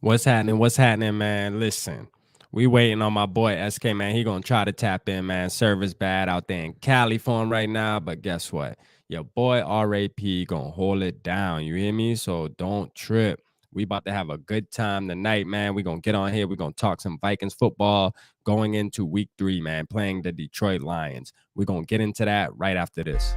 What's happening? What's happening, man? Listen, we waiting on my boy SK, man. He gonna try to tap in, man. Service bad out there in Cali for him right now, but guess what? Your boy RAP gonna hold it down. You hear me? So don't trip. We about to have a good time tonight, man. We gonna get on here. We gonna talk some Vikings football going into week 3, man. Playing the Detroit Lions. We gonna get into that right after this.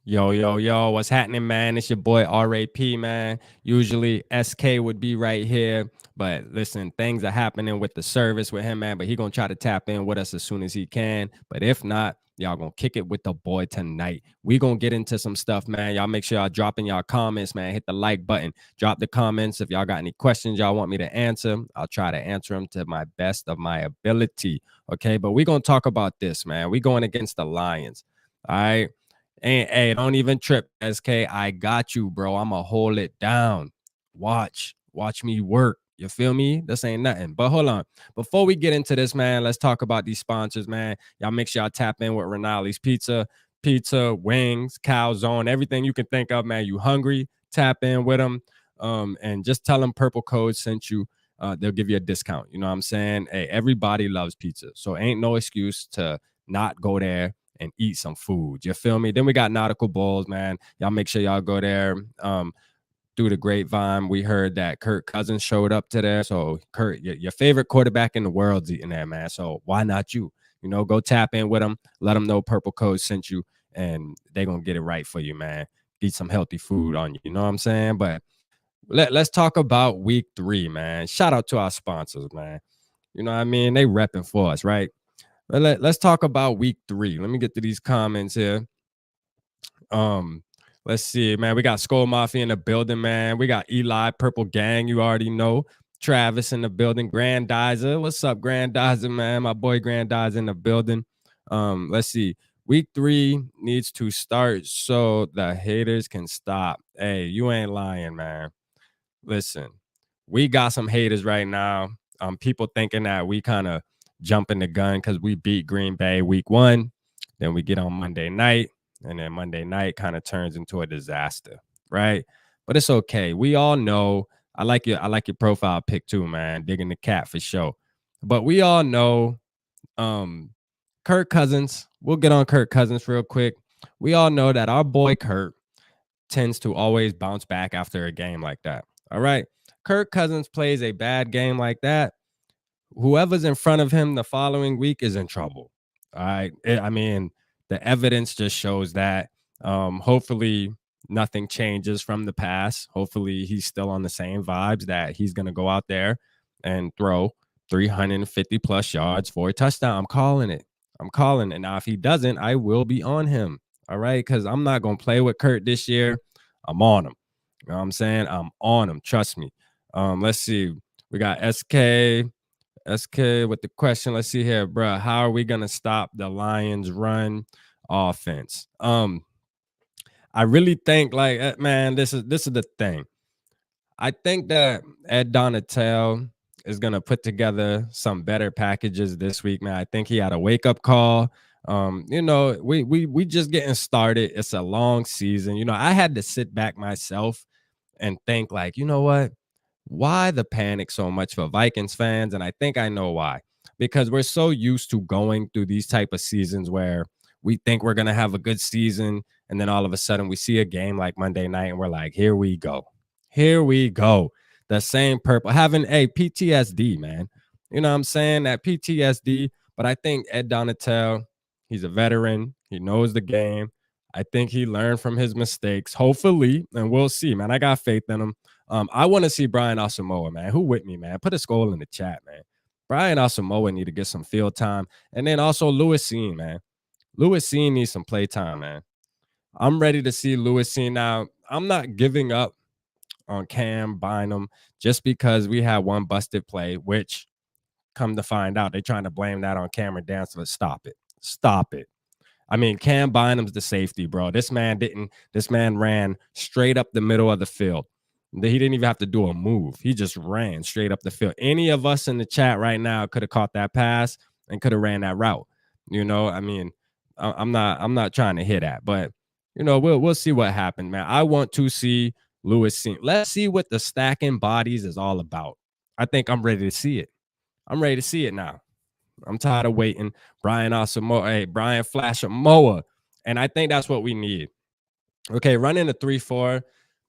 Yo, yo, yo, what's happening, man? It's your boy RAP, man. Usually SK would be right here, but listen, things are happening with the service with him, man. But he gonna try to tap in with us as soon as he can. But if not, y'all gonna kick it with the boy tonight. We gonna get into some stuff, man. Y'all make sure y'all dropping y'all comments, man. Hit the like button. Drop the comments if y'all got any questions y'all want me to answer. I'll try to answer them to my best of my ability. Okay, but we gonna talk about this, man. We going against the Lions. All right. And hey, don't even trip, SK. I got you, bro. I'ma hold it down. Watch me work. You feel me? This ain't nothing. But hold on. Before we get into this, man, let's talk about these sponsors, man. Y'all make sure y'all tap in with Rinaldi's Pizza, wings, calzone, everything you can think of, man. You hungry? Tap in with them. And just tell them Purple Code sent you. They'll give you a discount. You know what I'm saying? Hey, everybody loves pizza. So ain't no excuse to not go there and eat some food. You feel me? Then we got Nautical Bowls, man. Y'all make sure y'all go there. Through the grapevine, we heard that Kirk Cousins showed up to there. So Kirk, your favorite quarterback in the world's eating there, man. So why not you? You know, go tap in with them. Let them know Purple Code sent you, and they're going to get it right for you, man. Eat some healthy food on you. You know what I'm saying? But let's talk about week 3, man. Shout out to our sponsors, man. You know what I mean? They repping for us, right? Let's talk about week 3. Let me get to these comments here. Let's see, man. We got SKOL Mafia in the building, man. We got Eli, Purple Gang, you already know. Travis in the building. Grandizer. What's up, Grandizer, man? My boy Grandizer in the building. Let's see. Week 3 needs to start so the haters can stop. Hey, you ain't lying, man. Listen, we got some haters right now. People thinking that we kind of jumping the gun because we beat Green Bay week 1. Then we get on Monday night, and then Monday night kind of turns into a disaster, right? But it's okay. We all know. I like your profile pic too, man. Digging the cat for sure. But we all know Kirk Cousins. We'll get on Kirk Cousins real quick. We all know that our boy Kirk tends to always bounce back after a game like that. All right. Kirk Cousins plays a bad game like that. Whoever's in front of him the following week is in trouble. All right. I mean, the evidence just shows that. Hopefully, nothing changes from the past. Hopefully, he's still on the same vibes that he's going to go out there and throw 350 plus yards for a touchdown. I'm calling it. Now, if he doesn't, I will be on him. All right. Because I'm not going to play with Kurt this year. I'm on him. You know what I'm saying? I'm on him. Trust me. Let's see. We got SK with the question. Let's see here, bro. How are we gonna stop the Lions' run offense? I really think, like, man, this is the thing. I think that Ed Donatel is gonna put together some better packages this week, man. I think he had a wake up call. You know, we just getting started. It's a long season. You know, I had to sit back myself and think, like, you know what? Why the panic so much for Vikings fans? And I think I know why. Because we're so used to going through these type of seasons where we think we're going to have a good season, and then all of a sudden we see a game like Monday night and we're like, here we go. Here we go. The same purple. Having a PTSD, man. You know what I'm saying? That PTSD. But I think Ed Donatel, he's a veteran. He knows the game. I think he learned from his mistakes, hopefully, and we'll see, man. I got faith in him. I want to see Brian Asamoah, man. Who with me, man? Put a SKOL in the chat, man. Brian Asamoah need to get some field time. And then also Lewis Cine, man. Lewis Cine needs some play time, man. I'm ready to see Lewis Cine. Now, I'm not giving up on Cam Bynum just because we had one busted play, which, come to find out, they're trying to blame that on Cameron Dantzler. Stop it. Stop it. I mean, Cam Bynum's the safety, bro. This man ran straight up the middle of the field. He didn't even have to do a move. He just ran straight up the field. Any of us in the chat right now could have caught that pass and could have ran that route. You know, I mean, I'm not trying to hit that, but you know, we'll see what happened, man. I want to see Lewis Cine. Let's see what the stacking bodies is all about. I think I'm ready to see it. I'm ready to see it now. I'm tired of waiting. Brian Asamoah, hey, Brian Flash Amoa. And I think that's what we need. Okay, running a 3-4.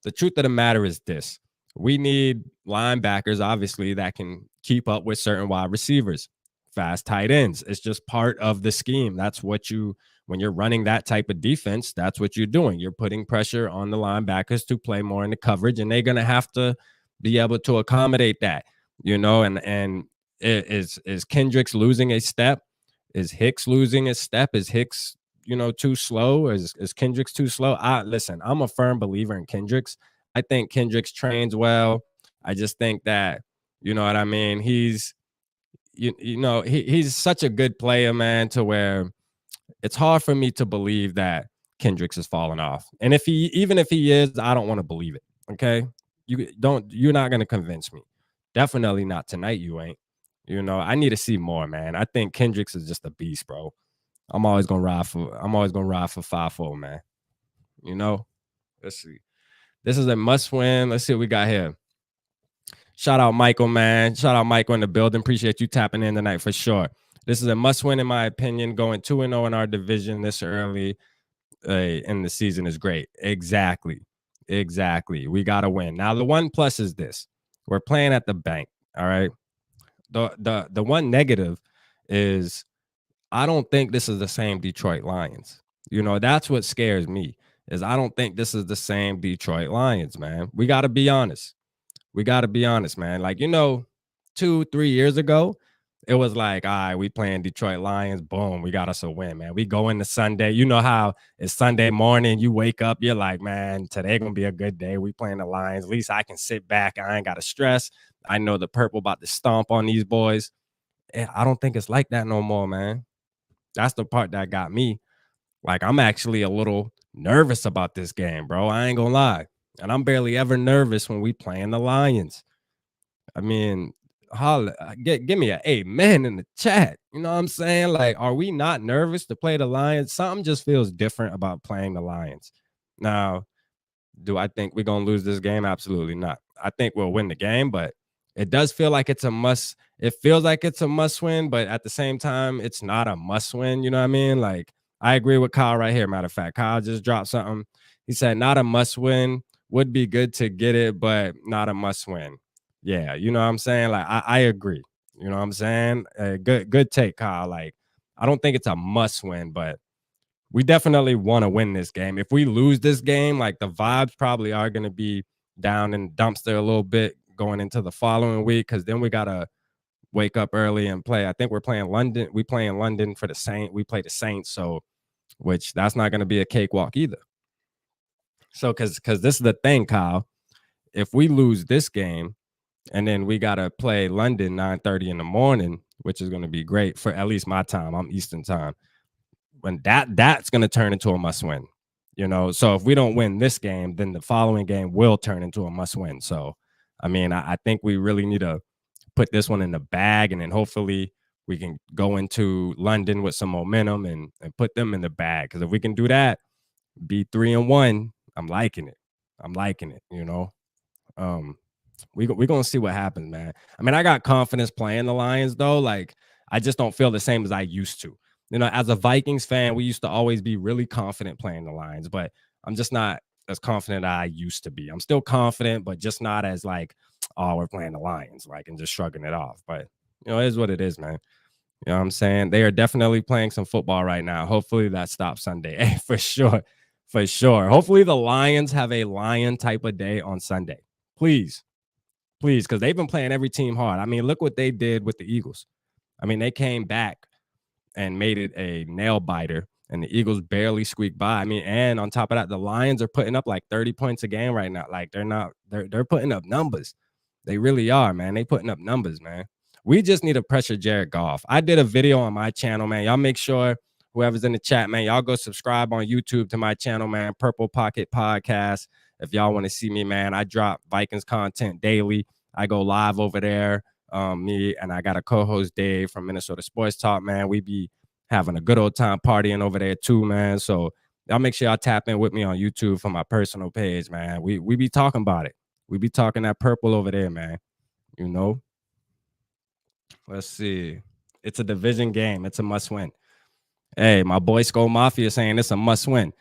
The truth of the matter is this. We need linebackers, obviously, that can keep up with certain wide receivers, fast tight ends. It's just part of the scheme. That's what when you're running that type of defense, that's what you're doing. You're putting pressure on the linebackers to play more in the coverage, and they're going to have to be able to accommodate that, you know, and is Kendricks losing a step? Is Hicks losing a step? Is Hicks, you know, too slow? Is Kendricks too slow? Listen, I'm a firm believer in Kendricks. I think Kendricks trains well. I just think that, you know what I mean? He's such a good player, man, to where it's hard for me to believe that Kendricks is falling off. And even if he is, I don't want to believe it. Okay. You're not going to convince me. Definitely not tonight. You ain't. You know, I need to see more, man. I think Kendricks is just a beast, bro. I'm always gonna ride for 5-4, man. You know, let's see. This is a must win. Let's see what we got here. Shout out Michael, man. Shout out Michael in the building. Appreciate you tapping in tonight for sure. This is a must win, in my opinion. Going 2-0 in our division this early in the season is great. Exactly. We got to win. Now, the one plus is this: we're playing at the bank. All right. The one negative is I don't think this is the same Detroit Lions. You know, that's what scares me, is I don't think this is the same Detroit Lions, man. We got to be honest. Man. Like, you know, 2-3 years ago, it was like, all right, we playing Detroit Lions. Boom, we got us a win, man. We go into Sunday. You know how it's Sunday morning. You wake up, you're like, man, today going to be a good day. We playing the Lions. At least I can sit back. I ain't got to stress. I know the purple about to stomp on these boys. I don't think it's like that no more, man. That's the part that got me. Like, I'm actually a little nervous about this game, bro. I ain't gonna lie. And I'm barely ever nervous when we playing the Lions. I mean, give me an amen in the chat. You know what I'm saying? Like, are we not nervous to play the Lions? Something just feels different about playing the Lions. Now, do I think we're gonna lose this game? Absolutely not. I think we'll win the game, but it does feel like it's a must. It feels like it's a must win, but at the same time, it's not a must win. You know what I mean? Like, I agree with Kyle right here. Matter of fact, Kyle just dropped something. He said, not a must win. Would be good to get it, but not a must win. Yeah, you know what I'm saying? Like, I agree. You know what I'm saying? Good take, Kyle. Like, I don't think it's a must win, but we definitely want to win this game. If we lose this game, like, the vibes probably are going to be down in the dumpster a little bit going into the following week, because then we got to wake up early and play. I think we're playing London. We play in London for the Saints. We play the Saints, so which that's not going to be a cakewalk either. So because this is the thing, Kyle. If we lose this game and then we got to play London 9:30 in the morning, which is going to be great for at least my time. I'm Eastern time. When that's going to turn into a must win, you know. So if we don't win this game, then the following game will turn into a must win. So, I mean, I think we really need to put this one in the bag, and then hopefully we can go into London with some momentum and put them in the bag. Because if we can do that, be 3-1, I'm liking it. You know, we're gonna see what happens, man. I mean, I got confidence playing the Lions though. Like, I just don't feel the same as I used to. You know, as a Vikings fan, we used to always be really confident playing the Lions, but I'm just not as confident as I used to be. I'm still confident, but just not as like, oh, we're playing the Lions, like, and just shrugging it off. But, you know, it is what it is, man. You know what I'm saying? They are definitely playing some football right now. Hopefully that stops Sunday. Hey, for sure. Hopefully the Lions have a lion type of day on Sunday. Please, because they've been playing every team hard. I mean, look what they did with the Eagles. I mean, they came back and made it a nail biter, and the Eagles barely squeaked by. I mean, and on top of that, the Lions are putting up like 30 points a game right now. Like, they're putting up numbers. They really are, man. They putting up numbers, man. We just need to pressure Jared Goff. I did a video on my channel, man. Y'all make sure whoever's in the chat, man, y'all go subscribe on YouTube to my channel, man, Purple Pocket Podcast. If y'all want to see me, man, I drop Vikings content daily. I go live over there. Me and I got a co-host, Dave, from Minnesota Sports Talk, man. We be having a good old time partying over there too, man. So y'all make sure y'all tap in with me on YouTube for my personal page, man. We be talking about it. We be talking that purple over there, man. You know, let's see. It's a division game. It's a must win. Hey, my boy SKOL Mafia saying it's a must win.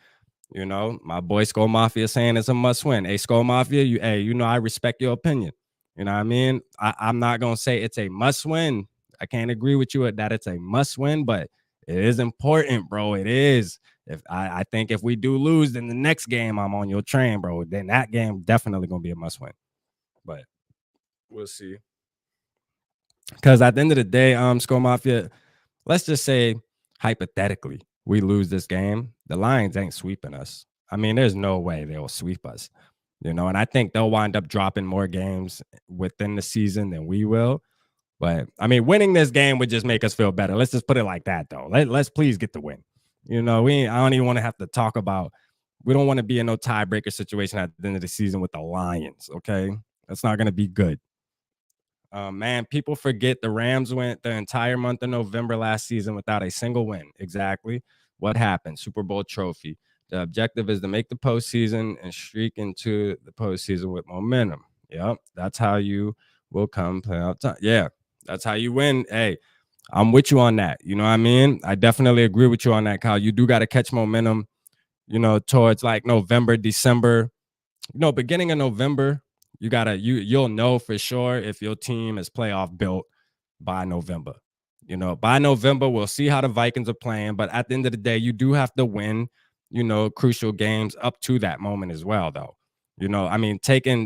You know, my boy SKOL Mafia saying it's a must win. Hey, SKOL Mafia, you know, I respect your opinion. You know what I mean? I'm not going to say it's a must win. I can't agree with you that it's a must win, but it is important, bro. It is. If I think if we do lose, then the next game I'm on your train, bro. Then that game definitely going to be a must win. But we'll see. Because at the end of the day, SKOL Mafia, let's just say hypothetically we lose this game, the Lions ain't sweeping us. I mean, there's no way they'll sweep us, you know, and I think they'll wind up dropping more games within the season than we will. But I mean, winning this game would just make us feel better. Let's just put it like that, though. Let's please get the win. You know, I don't even want to have to talk about, we don't want to be in no tiebreaker situation at the end of the season with the Lions, okay? That's not going to be good. Man, people forget the Rams went the entire month of November last season without a single win. Exactly what happened. Super Bowl trophy. The objective is to make the postseason and streak into the postseason with momentum. Yep, that's how you will come playoff time. Yeah, that's how you win. Hey, I'm with you on that. You know what I mean? I definitely agree with you on that, Kyle. You do got to catch momentum, you know, towards like November, December. You know, beginning of November, you'll know for sure if your team is playoff built by November. You know, by November, we'll see how the Vikings are playing. But at the end of the day, you do have to win, you know, crucial games up to that moment as well, though. You know, I mean,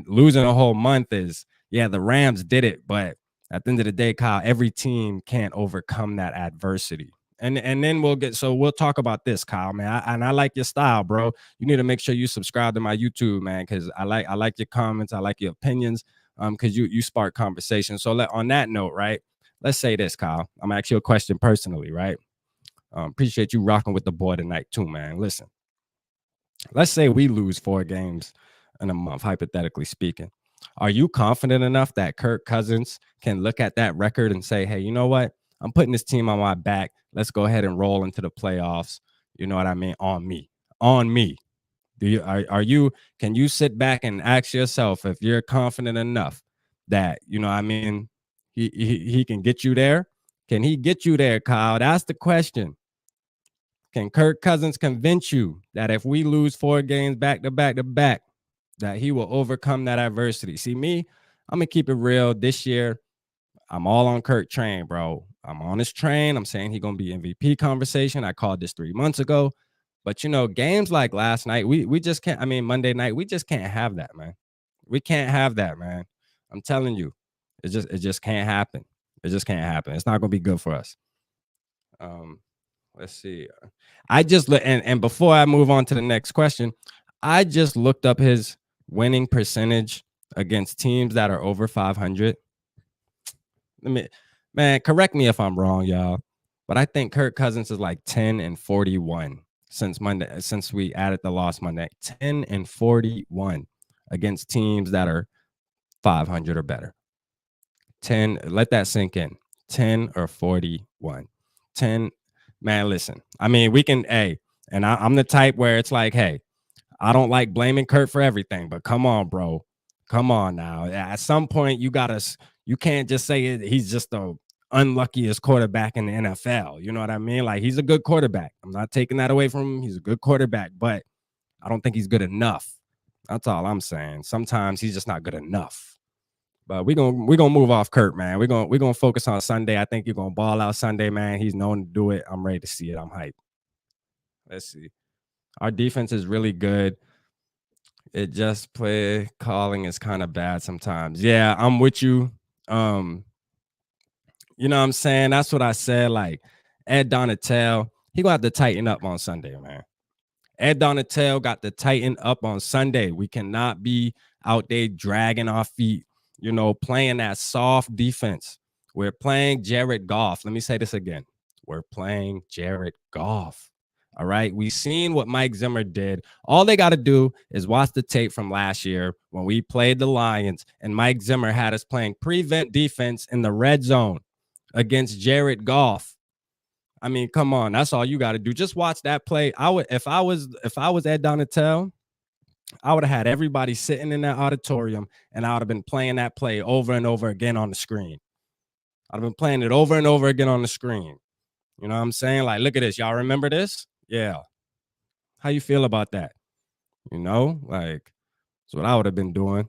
losing a whole month is, yeah, the Rams did it. But at the end of the day, Kyle, every team can't overcome that adversity. And then we'll talk about this, Kyle, man. I like your style, bro. You need to make sure you subscribe to my YouTube, man, because I like your comments, I like your opinions, because you spark conversation. So on that note, right? Let's say this, Kyle. I'm gonna ask you a question personally, right? Appreciate you rocking with the boy tonight too, man. Listen, let's say we lose 4 games in a month, hypothetically speaking. Are you confident enough that Kirk Cousins can look at that record and say, hey, you know what? I'm putting this team on my back. Let's go ahead and roll into the playoffs. You know what I mean? On me. Can you sit back and ask yourself if you're confident enough that, you know what I mean, he can get you there? Can he get you there, Kyle? That's the question. Can Kirk Cousins convince you that if we lose 4 games back to back to back, that he will overcome that adversity? See, me, I'm going to keep it real. This year, I'm all on Kirk train, bro. I'm on his train. I'm saying he's going to be MVP conversation. I called this 3 months ago. But, you know, games like last night, we just can't. I mean, Monday night, we just can't have that, man. We can't have that, man. I'm telling you, it just can't happen. It just can't happen. It's not going to be good for us. Let's see. I just and before I move on to the next question, I just looked up his winning percentage against teams that are over 500. Man, correct me if I'm wrong, y'all, but I think Kirk Cousins is like 10-41 since we added the loss Monday. 10-41 against teams that are 500 or better. 10, let that sink in. 10 or 41. 10, man, listen. I mean, we can, and I'm the type where it's like, hey, I don't like blaming Kirk for everything, but come on, bro. Come on now. At some point, you can't just say he's just the unluckiest quarterback in the NFL. You know what I mean? Like, he's a good quarterback. I'm not taking that away from him. He's a good quarterback, but I don't think he's good enough. That's all I'm saying. Sometimes he's just not good enough. But we're gonna move off Kirk, man. We're gonna focus on Sunday. I think you're gonna ball out Sunday, man. He's known to do it. I'm ready to see it. I'm hyped. Let's see. Our defense is really good. It just play calling is kind of bad sometimes. Yeah, I'm with you. You know what I'm saying? That's what I said. Like, Ed Donatel, he gonna have to tighten up on Sunday, man. Ed Donatel got to tighten up on Sunday. We cannot be out there dragging our feet, playing that soft defense. We're playing Jared Goff. Let me say this again. we're playing Jared Goff. All right. We seen what Mike Zimmer did. All they got to do is watch the tape from last year when we played the Lions and Mike Zimmer had us playing prevent defense in the red zone against Jared Goff. I mean, come on. That's all you got to do. Just watch that play. I would, if I was Ed Donatel, I would have had everybody sitting in that auditorium and I would have been playing that play over and over again on the screen. I'd have been playing it over and over again on the screen. You know what I'm saying? Like, look at this. Y'all remember this? Yeah. How you feel about that? You know, like, that's what I would have been doing.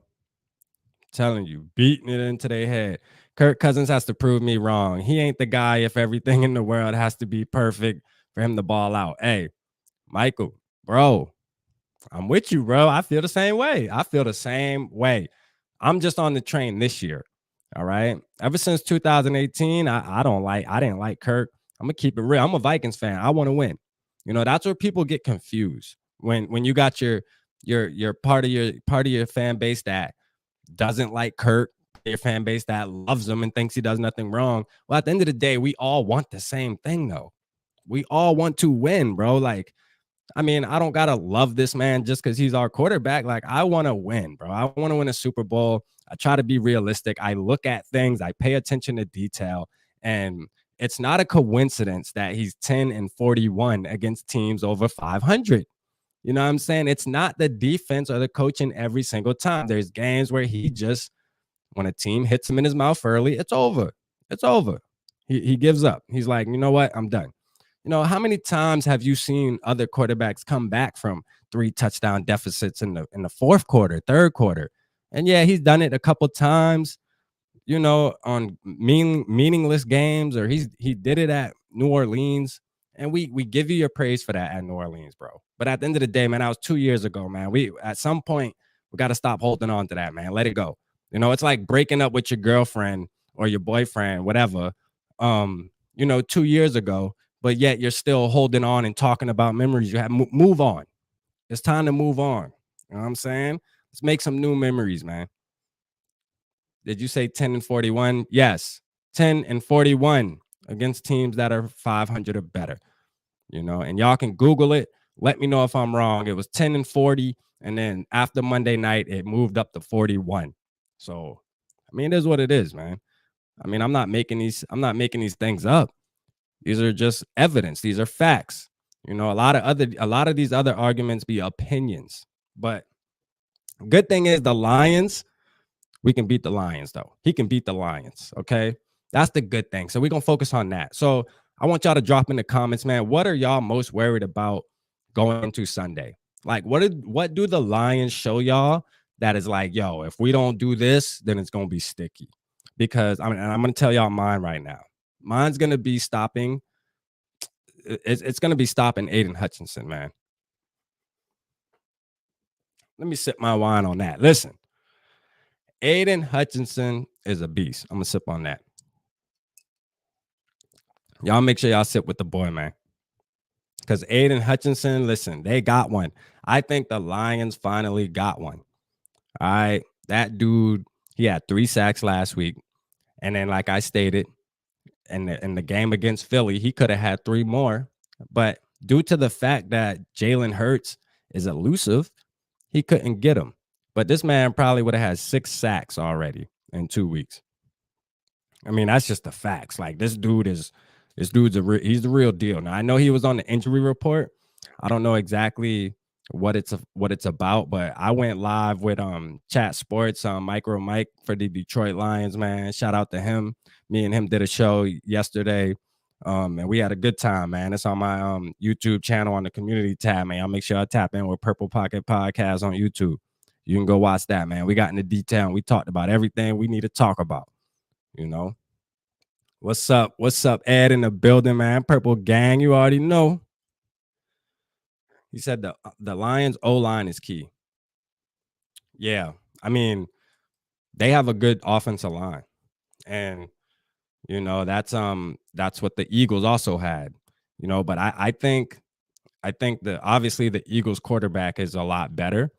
Telling you, beating it into their head. Kirk Cousins has to prove me wrong. He ain't the guy if everything in the world has to be perfect for him to ball out. Hey, Michael, bro, I'm with you, bro. I feel the same way. I'm just on the train this year. All right. Ever since 2018, I didn't like Kirk. I'm gonna keep it real. I'm a Vikings fan. I want to win. You know, that's where people get confused. When you got your part of your fan base that doesn't like Kirk, your fan base that loves him and thinks he does nothing wrong. Well, at the end of the day, we all want the same thing, though. We all want to win, bro. Like, I mean, I don't gotta love this man just because he's our quarterback. Like, I want to win, bro. I want to win a Super Bowl. I try to be realistic. I look at things, I pay attention to detail, and it's not a coincidence that he's 10-41 against teams over 500. You know what I'm saying? It's not the defense or the coaching every single time. There's games where he just, when a team hits him in his mouth early, it's over. It's over. He gives up. He's like, you know what? I'm done. You know, how many times have you seen other quarterbacks come back from 3 touchdown deficits in the fourth quarter, third quarter? And yeah, he's done it a couple times, you know, on meaningless games, or he did it at New Orleans. And we give you your praise for that at New Orleans, bro. But at the end of the day, man, that was 2 years ago, man. We at some point we got to stop holding on to that, man. Let it go. You know, it's like breaking up with your girlfriend or your boyfriend, whatever, you know, 2 years ago, but yet you're still holding on and talking about memories you have. Move on. It's time to move on. You know what I'm saying? Let's make some new memories, man. Did you say 10-41? Yes, 10-41 against teams that are 500 or better. You know, and y'all can Google it. Let me know if I'm wrong. It was 10-40, and then after Monday night, it moved up to 41. So, I mean, it is what it is, man. I mean, I'm not making these things up. These are just evidence. These are facts. You know, a lot of these other arguments be opinions. But good thing is the Lions, we can beat the Lions, though. He can beat the Lions. Okay. That's the good thing. So we're going to focus on that. So I want y'all to drop in the comments, man. What are y'all most worried about going into Sunday? Like, what do the Lions show y'all that is like, yo, if we don't do this, then it's going to be sticky? Because I'm going to tell y'all mine right now. Mine's going to be stopping. It's going to be stopping Aiden Hutchinson, man. Let me sip my wine on that. Listen, Aiden Hutchinson is a beast. I'm going to sip on that. Y'all make sure y'all sit with the boy, man. Because Aiden Hutchinson, listen, they got one. I think the Lions finally got one. All right. That dude, he had 3 sacks last week. And then, like I stated, in the game against Philly, he could have had 3 more. But due to the fact that Jalen Hurts is elusive, he couldn't get him. But this man probably would have had 6 sacks already in 2 weeks. I mean, that's just the facts. Like, he's the real deal. Now, I know he was on the injury report. I don't know exactly what it's about, but I went live with Chat Sports, Micro Mike for the Detroit Lions, man. Shout out to him. Me and him did a show yesterday, and we had a good time, man. It's on my YouTube channel on the community tab, man. I'll make sure I tap in with Purple Pocket Podcast on YouTube. You can go watch that, man. We got into detail and we talked about everything we need to talk about, you know. What's up? What's up, Ed in the building, man? Purple Gang, you already know. He said the Lions O-line is key. Yeah, I mean, they have a good offensive line, and you know that's what the Eagles also had. You know, but I think obviously the Eagles quarterback is a lot better,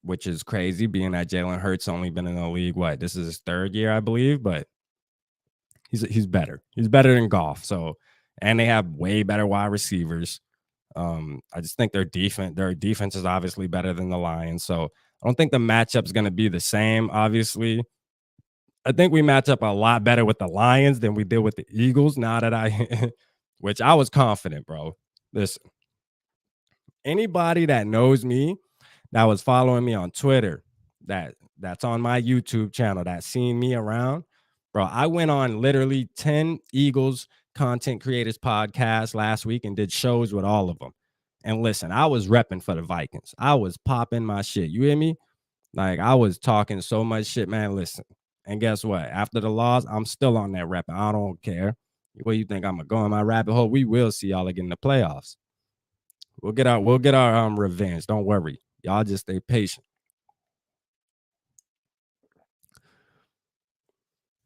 which is crazy, being that Jalen Hurts only been in the league. This is his 3rd year, I believe, but he's better. He's better than Goff. So and they have way better wide receivers. I just think their defense is obviously better than the Lions. So I don't think the matchup's going to be the same. Obviously, I think we match up a lot better with the Lions than we did with the Eagles. Now that which I was confident, bro. Listen, anybody that knows me, that was following me on Twitter, that's on my YouTube channel, that's seen me around, bro. I went on literally 10 Eagles content creators podcasts last week and did shows with all of them. And listen, I was repping for the Vikings. I was popping my shit. You hear me? Like I was talking so much shit, man. Listen. And guess what? After the loss, I'm still on that repping. I don't care. What do you think? I'm gonna go in my rabbit hole? We will see y'all again in the playoffs. We'll get our revenge. Don't worry. Y'all just stay patient.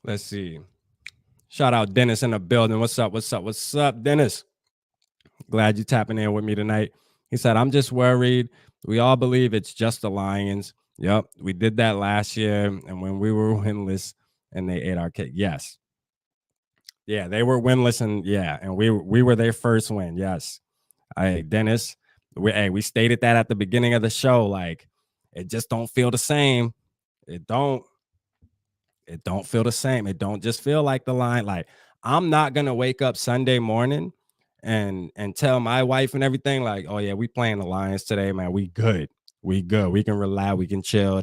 Let's see. Shout out Dennis in the building. What's up? What's up? What's up, Dennis? Glad you tapping in with me tonight. He said, I'm just worried. We all believe it's just the Lions. Yep. We did that last year. And when we were winless and they ate our cake. Yes. Yeah, they were winless and and we were their first win. Yes. Hey, Dennis, we stated that at the beginning of the show. Like, it just don't feel the same. It don't feel the same. It don't just feel like the line. Like, I'm not gonna wake up Sunday morning and tell my wife and everything, like, oh yeah, we playing the Lions today, man. We good. We good. We can relax. We can chill.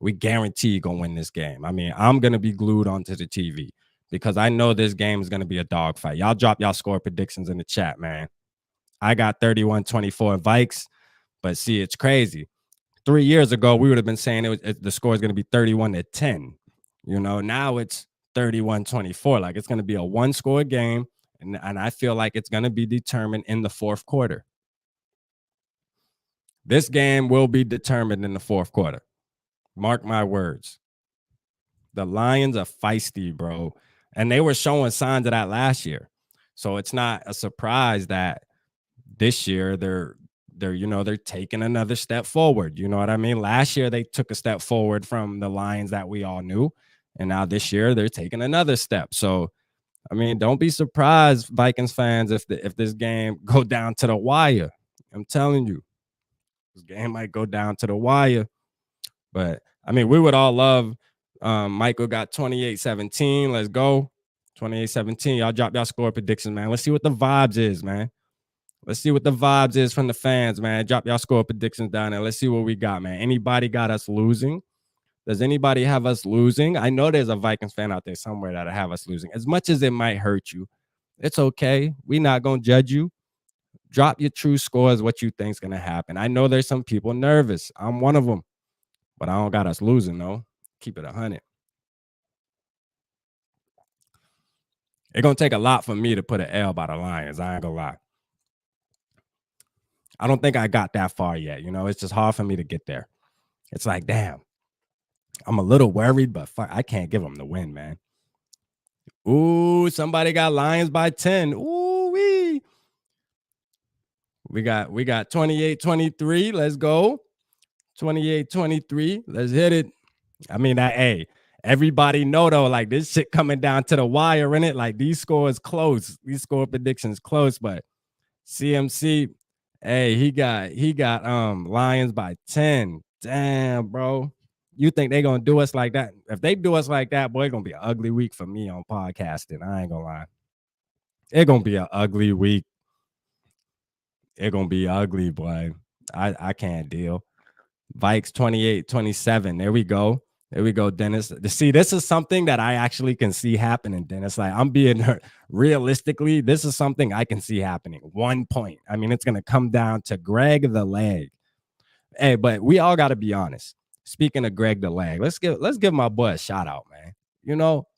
We guarantee gonna win this game. I mean, I'm gonna be glued onto the TV because I know this game is gonna be a dogfight. Y'all drop y'all score predictions in the chat, man. I got 31-24 Vikes, but see, it's crazy. 3 years ago, we would have been saying the score is going to be 31-10. You know, now it's 31-24. Like, it's going to be a one-score game, and I feel like it's going to be determined in the fourth quarter. This game will be determined in the fourth quarter. Mark my words. The Lions are feisty, bro, and they were showing signs of that last year. So it's not a surprise that this year they're taking another step forward. You know what I mean? Last year they took a step forward from the Lions that we all knew, and now this year they're taking another step. So I mean, don't be surprised, Vikings fans, if this game go down to the wire. I'm telling you, this game might go down to the wire. But I mean, we would all love Michael got 28-17. Let's go. 28-17. Y'all drop y'all score predictions, man. Let's see what the vibes is, man. Let's see what the vibes is from the fans, man. Drop y'all score predictions down there. Let's see what we got, man. Anybody got us losing? Does anybody have us losing? I know there's a Vikings fan out there somewhere that'll have us losing. As much as it might hurt you, it's okay. We're not going to judge you. Drop your true scores, what you think's going to happen. I know there's some people nervous. I'm one of them. But I don't got us losing, though. Keep it 100. It's going to take a lot for me to put an L by the Lions. I ain't going to lie. I don't think I got that far yet. You know, it's just hard for me to get there. It's like, damn, I'm a little worried, but fuck, I can't give them the win, man. Ooh, somebody got Lions by 10. Ooh, we got 28-23. Let's go. 28-23. Let's hit it. I mean, hey, everybody know though, like this shit coming down to the wire, in it. Like these scores close. These score predictions close, but CMC, hey, he got Lions by 10. Damn, bro. You think they gonna do us like that? If they do us like that, boy, it's gonna be an ugly week for me on podcasting. I ain't gonna lie. It's gonna be an ugly week. It's gonna be ugly, boy. I can't deal. Vikes 28-27. There we go. There we go, Dennis. See, this is something that I actually can see happening, Dennis. Like, I'm being realistically, this is something I can see happening. 1 point. I mean, it's going to come down to Greg the Leg. Hey, but we all got to be honest. Speaking of Greg the Leg, let's give my boy a shout out, man. You know,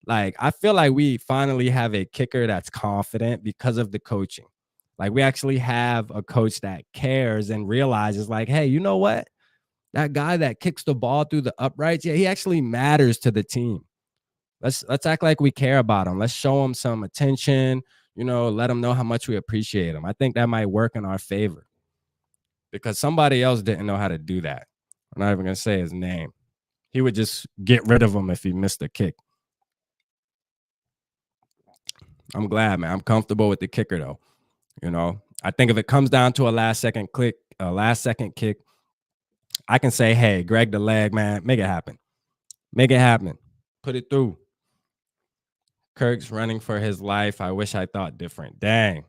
like, I feel like we finally have a kicker that's confident because of the coaching. Like, we actually have a coach that cares and realizes, like, hey, you know what? That guy that kicks the ball through the uprights, yeah, he actually matters to the team. Let's act like we care about him. Let's show him some attention, you know, let him know how much we appreciate him. I think that might work in our favor because somebody else didn't know how to do that. I'm not even going to say his name. He would just get rid of him if he missed a kick. I'm glad, man. I'm comfortable with the kicker though. You know, I think if it comes down to a last second kick, I can say, hey, Greg the leg, man, make it happen. Make it happen. Put it through. Kirk's running for his life. I wish I thought different. Dang.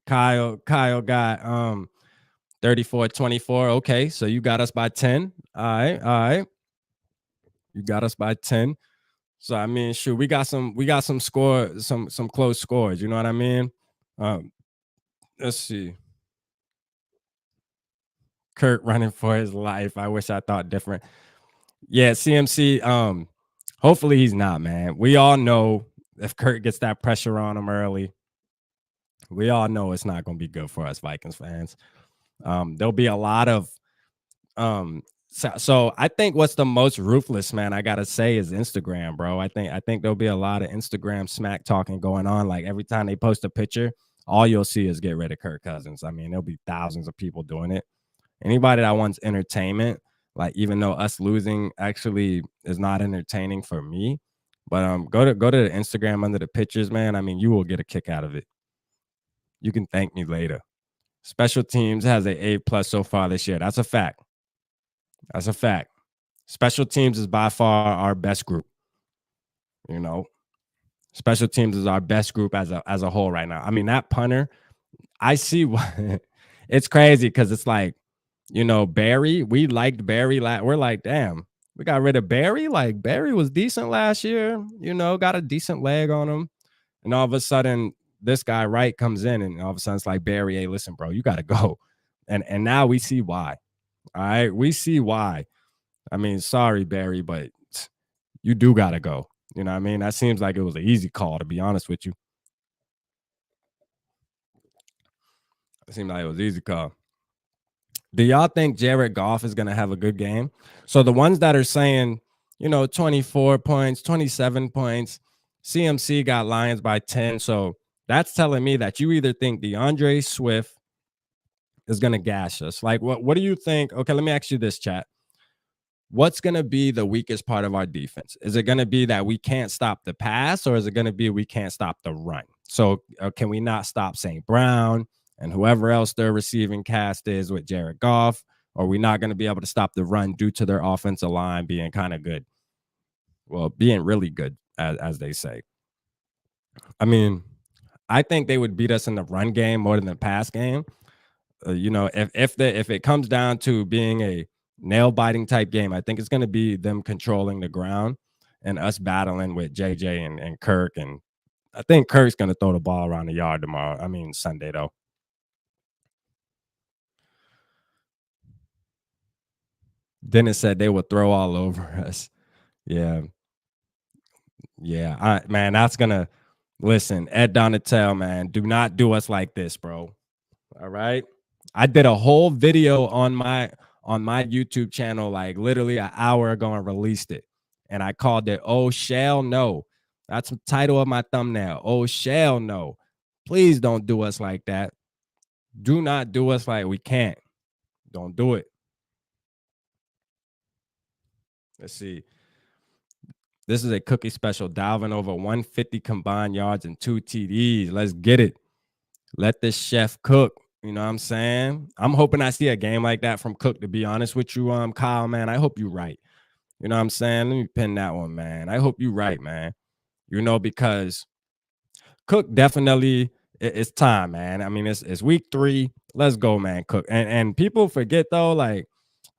Kyle got 34-24. Okay, so you got us by 10. All right. You got us by 10. So I mean, shoot, we got some some close scores. You know what I mean? Let's see. Kirk running for his life. I wish I thought different. Yeah, CMC. Hopefully he's not, man. We all know if Kirk gets that pressure on him early, we all know it's not going to be good for us Vikings fans. There'll be a lot of so I think what's the most ruthless, man, I gotta say is Instagram, bro. I think there'll be a lot of Instagram smack talking going on. Like every time they post a picture, all you'll see is get rid of Kirk Cousins. I mean, there'll be thousands of people doing it. Anybody that wants entertainment, like even though us losing actually is not entertaining for me, but go to the Instagram under the pictures, man. I mean, you will get a kick out of it. You can thank me later. Special teams has an A+ so far this year. That's a fact. That's a fact. Special teams is by far our best group. You know, special teams is our best group as a whole right now. I mean, that punter, I see what it's crazy because it's like, you know, Barry, we liked Barry. We're like, damn, we got rid of Barry. Like Barry was decent last year, you know, got a decent leg on him. And all of a sudden, this guy Wright comes in and all of a sudden it's like, Barry, hey, listen, bro, you got to go. And now we see why. All right. We see why. I mean, sorry, Barry, but you do got to go. You know what I mean? That seems like it was an easy call, to be honest with you. It seemed like it was an easy call. Do y'all think Jared Goff is going to have a good game? So the ones that are saying, you know, 24 points, 27 points, CMC got Lions by 10. So that's telling me that you either think DeAndre Swift is going to gash us. Like, what do you think? Okay, let me ask you this, chat. What's going to be the weakest part of our defense? Is it going to be that we can't stop the pass, or is it going to be we can't stop the run? So can we not stop St. Brown and whoever else their receiving cast is with Jared Goff? Or are we not going to be able to stop the run due to their offensive line being kind of good? Well, being really good, as they say. I mean, I think they would beat us in the run game more than the pass game. You know, if it comes down to being a nail biting type game, I think it's going to be them controlling the ground and us battling with JJ and Kirk. And I think Kirk's going to throw the ball around the yard tomorrow. I mean, Sunday, though. Dennis said they would throw all over us. Yeah. Yeah. Man, that's going to listen. Ed Donatel, man, do not do us like this, bro. All right. I did a whole video on my YouTube channel, like literally an hour ago, and released it. And I called it "Oh Shall No." That's the title of my thumbnail. Oh Shall No. Please don't do us like that. Do not do us like we can't. Don't do it. Let's see. This is a cookie special. Dalvin over 150 combined yards and 2 TDs. Let's get it. Let this chef cook. You know what I'm saying? I'm hoping I see a game like that from Cook, to be honest with you, Kyle, man. I hope you're right. You know what I'm saying? Let me pin that one, man. I hope you're right, man. You know, because Cook definitely, it's time, man. I mean, it's week 3. Let's go, man, Cook. And people forget, though, like,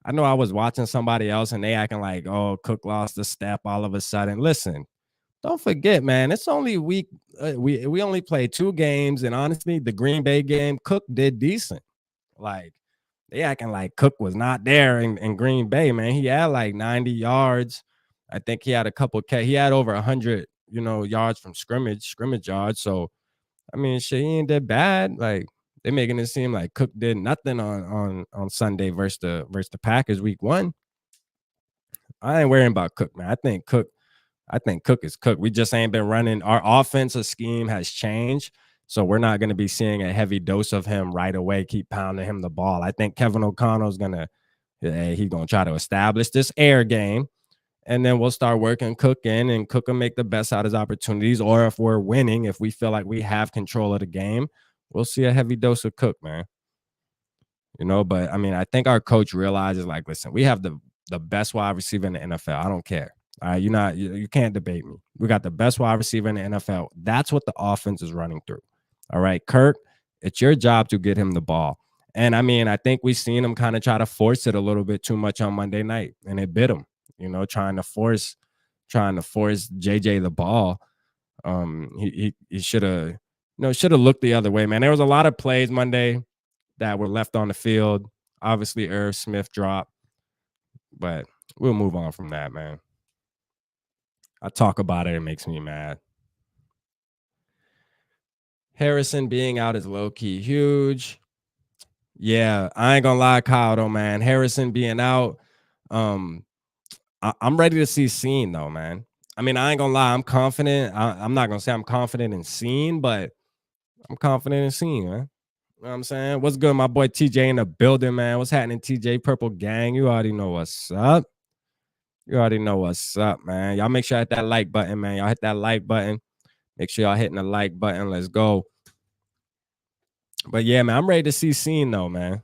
I know I was watching somebody else and they acting like, oh, Cook lost a step all of a sudden. Listen, don't forget, man, it's only week. We only played 2 games. And honestly, the Green Bay game, Cook did decent. Like, they acting like Cook was not there in Green Bay, man. He had like 90 yards. I think he had a couple. He had over 100, you know, yards from scrimmage yards. So, I mean, shit, he ain't that bad. Like, they're making it seem like Cook did nothing on Sunday versus the Packers week 1. I ain't worrying about Cook, man. I think Cook is Cook. We just ain't been running. Our offensive scheme has changed. So we're not going to be seeing a heavy dose of him right away, keep pounding him the ball. I think Kevin O'Connell's going to, he's going to try to establish this air game. and then we'll start working Cook in, and Cook will make the best out of his opportunities. Or if we're winning, if we feel like we have control of the game, we'll see a heavy dose of Cook, man. But I mean, I think our coach realizes, like, listen, we have the best wide receiver in the NFL. I don't care. All right, you can't debate me. We got the best wide receiver in the NFL. That's what the offense is running through. All right, Kirk, it's your job to get him the ball. And I mean, I think we've seen him kind of try to force it a little bit too much on Monday night, and it bit him. Trying to force JJ the ball. He should have looked the other way, man. There was a lot of plays Monday that were left on the field. Obviously, Irv Smith dropped, but we'll move on from that, man. I talk about it, it makes me mad. Harrison being out is low-key huge. Yeah, I ain't gonna lie, Kyle, though, man. Harrison being out, I'm ready to see Cine, though, man. I mean, I ain't gonna lie, I'm confident. I'm not gonna say I'm confident in Cine, but I'm confident in Cine, man. You know what I'm saying? What's good, my boy TJ in the building, man? What's happening, TJ? Purple Gang. You already know what's up. You already know what's up, man. Y'all make sure y'all hit that like button, man. Y'all hit that like button. Make sure y'all hitting the like button. Let's go. But yeah, man, I'm ready to see Cine, though, man.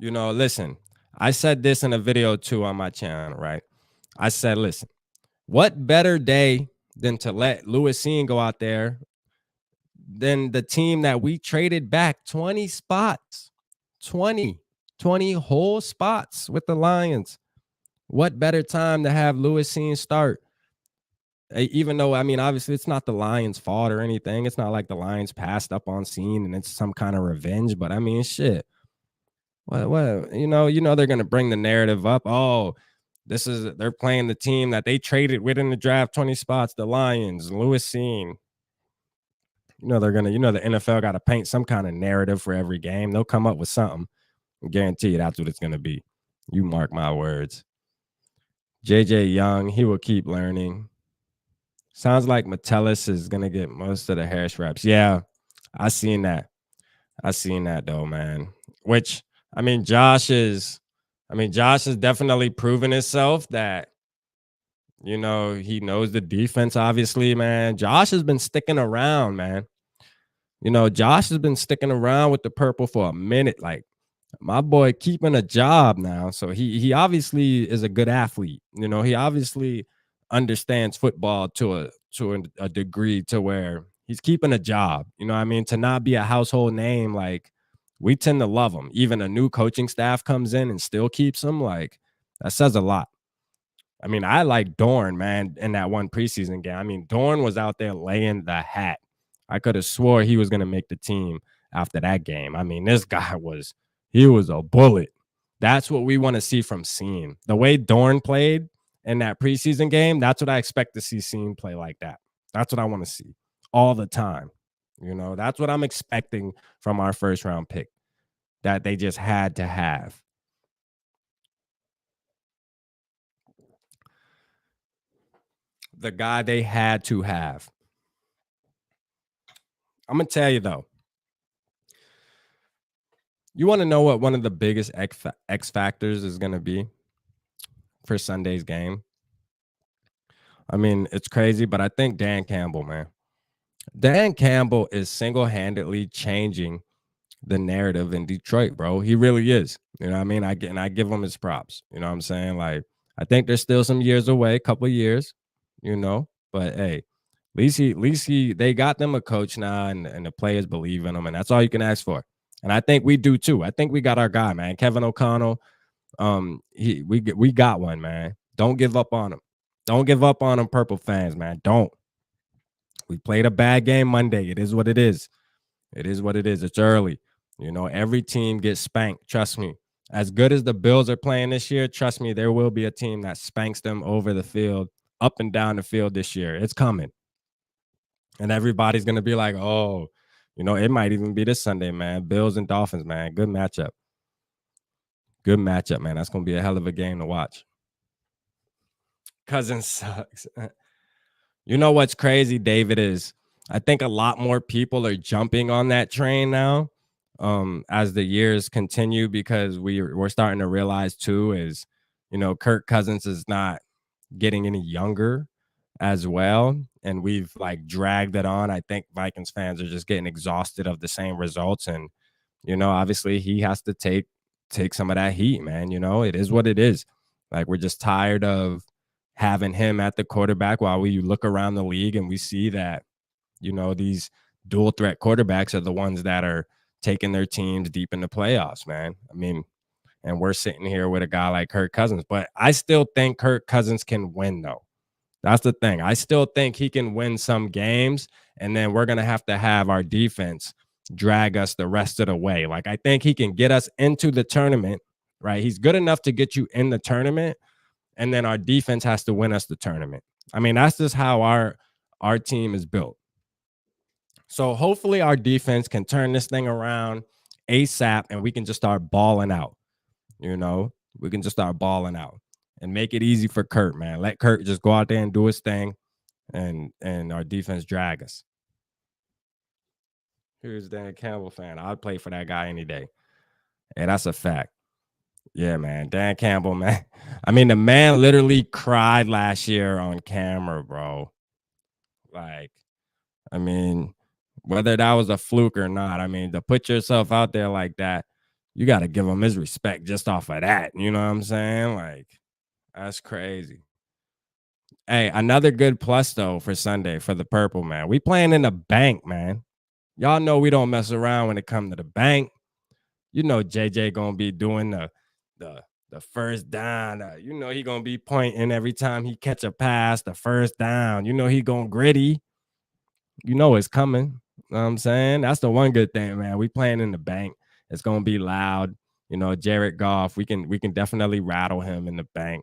Listen, I said this in a video too on my channel, right? I said, listen, what better day than to let Lewis Cine go out there than the team that we traded back 20 spots, 20 whole spots with the Lions. What better time to have Lewis Cine start? Even though, I mean, obviously it's not the Lions' fault or anything. It's not like the Lions passed up on Cine and it's some kind of revenge. But I mean, shit. What they're gonna bring the narrative up. Oh, they're playing the team that they traded with in the draft 20 spots, the Lions, Lewis Cine. They're gonna, the NFL got to paint some kind of narrative for every game. They'll come up with something. I guarantee you that's what it's gonna be. You mark my words. JJ Young, he will keep learning. Sounds like Metellus is gonna get most of the Harris reps. Yeah, I seen that though, man. Which I mean, Josh has definitely proven himself that he knows the defense, obviously, man. Josh has been sticking around, man. Josh has been sticking around with the purple for a minute. Like, my boy keeping a job now. So he obviously is a good athlete. He obviously understands football to a degree to where he's keeping a job. I mean? To not be a household name, like, we tend to love him. Even a new coaching staff comes in and still keeps him. Like, that says a lot. I mean, I like Dorn, man, in that one preseason game. I mean, Dorn was out there laying the hat. I could have swore he was going to make the team after that game. I mean, this guy was a bullet. That's what we want to see from Cine. The way Dorn played in that preseason game, that's what I expect to see Cine play like that. That's what I want to see all the time. That's what I'm expecting from our first round pick that they just had to have. The guy they had to have. I'm going to tell you, though. You want to know what one of the biggest X factors is going to be for Sunday's game? I mean, it's crazy, but I think Dan Campbell, man. Dan Campbell is single-handedly changing the narrative in Detroit, bro. He really is. You know what I mean? I give him his props. You know what I'm saying? Like, I think there's still some years away, a couple of years, but hey, at least they got them a coach now, and the players believe in him, and that's all you can ask for. And I think we do too. I think we got our guy, man. Kevin O'Connell. We got one, man. Don't give up on him. Don't give up on him, Purple fans, man. Don't. We played a bad game Monday. It is what it is. It is what it is. It's early. Every team gets spanked. Trust me. As good as the Bills are playing this year, trust me, there will be a team that spanks them over the field, up and down the field this year. It's coming. And everybody's going to be like, oh, it might even be this Sunday, man. Bills and Dolphins, man. Good matchup. Good matchup, man. That's going to be a hell of a game to watch. Cousins sucks. You know what's crazy, David, is I think a lot more people are jumping on that train now as the years continue, because we're starting to realize too is Kirk Cousins is not getting any younger as well. And we've like dragged it on. I think Vikings fans are just getting exhausted of the same results. And, obviously he has to take some of that heat, man. It is what it is. Like we're just tired of having him at the quarterback while we look around the league and we see that, these dual threat quarterbacks are the ones that are taking their teams deep in the playoffs, man. I mean, and we're sitting here with a guy like Kirk Cousins, but I still think Kirk Cousins can win though. That's the thing. I still think he can win some games, and then we're going to have our defense drag us the rest of the way. Like, I think he can get us into the tournament, right? He's good enough to get you in the tournament, and then our defense has to win us the tournament. I mean, that's just how our team is built. So hopefully our defense can turn this thing around ASAP, and we can just start balling out. We can just start balling out and make it easy for Kirk, man. Let Kirk just go out there and do his thing, and our defense drag us. Here's Dan Campbell fan. I'd play for that guy any day. And that's a fact. Yeah, man. Dan Campbell, man. I mean, the man literally cried last year on camera, bro. Like, I mean, whether that was a fluke or not, I mean, to put yourself out there like that, you got to give him his respect just off of that. You know what I'm saying? Like, that's crazy. Hey, another good plus though for Sunday for the purple, man. We playing in the bank, man. Y'all know we don't mess around when it comes to the bank. JJ gonna be doing the first down. He gonna be pointing every time he catch a pass, the first down. He gonna gritty. It's coming. You know what I'm saying? That's the one good thing, man. We playing in the bank. It's gonna be loud. Jared Goff, we can definitely rattle him in the bank.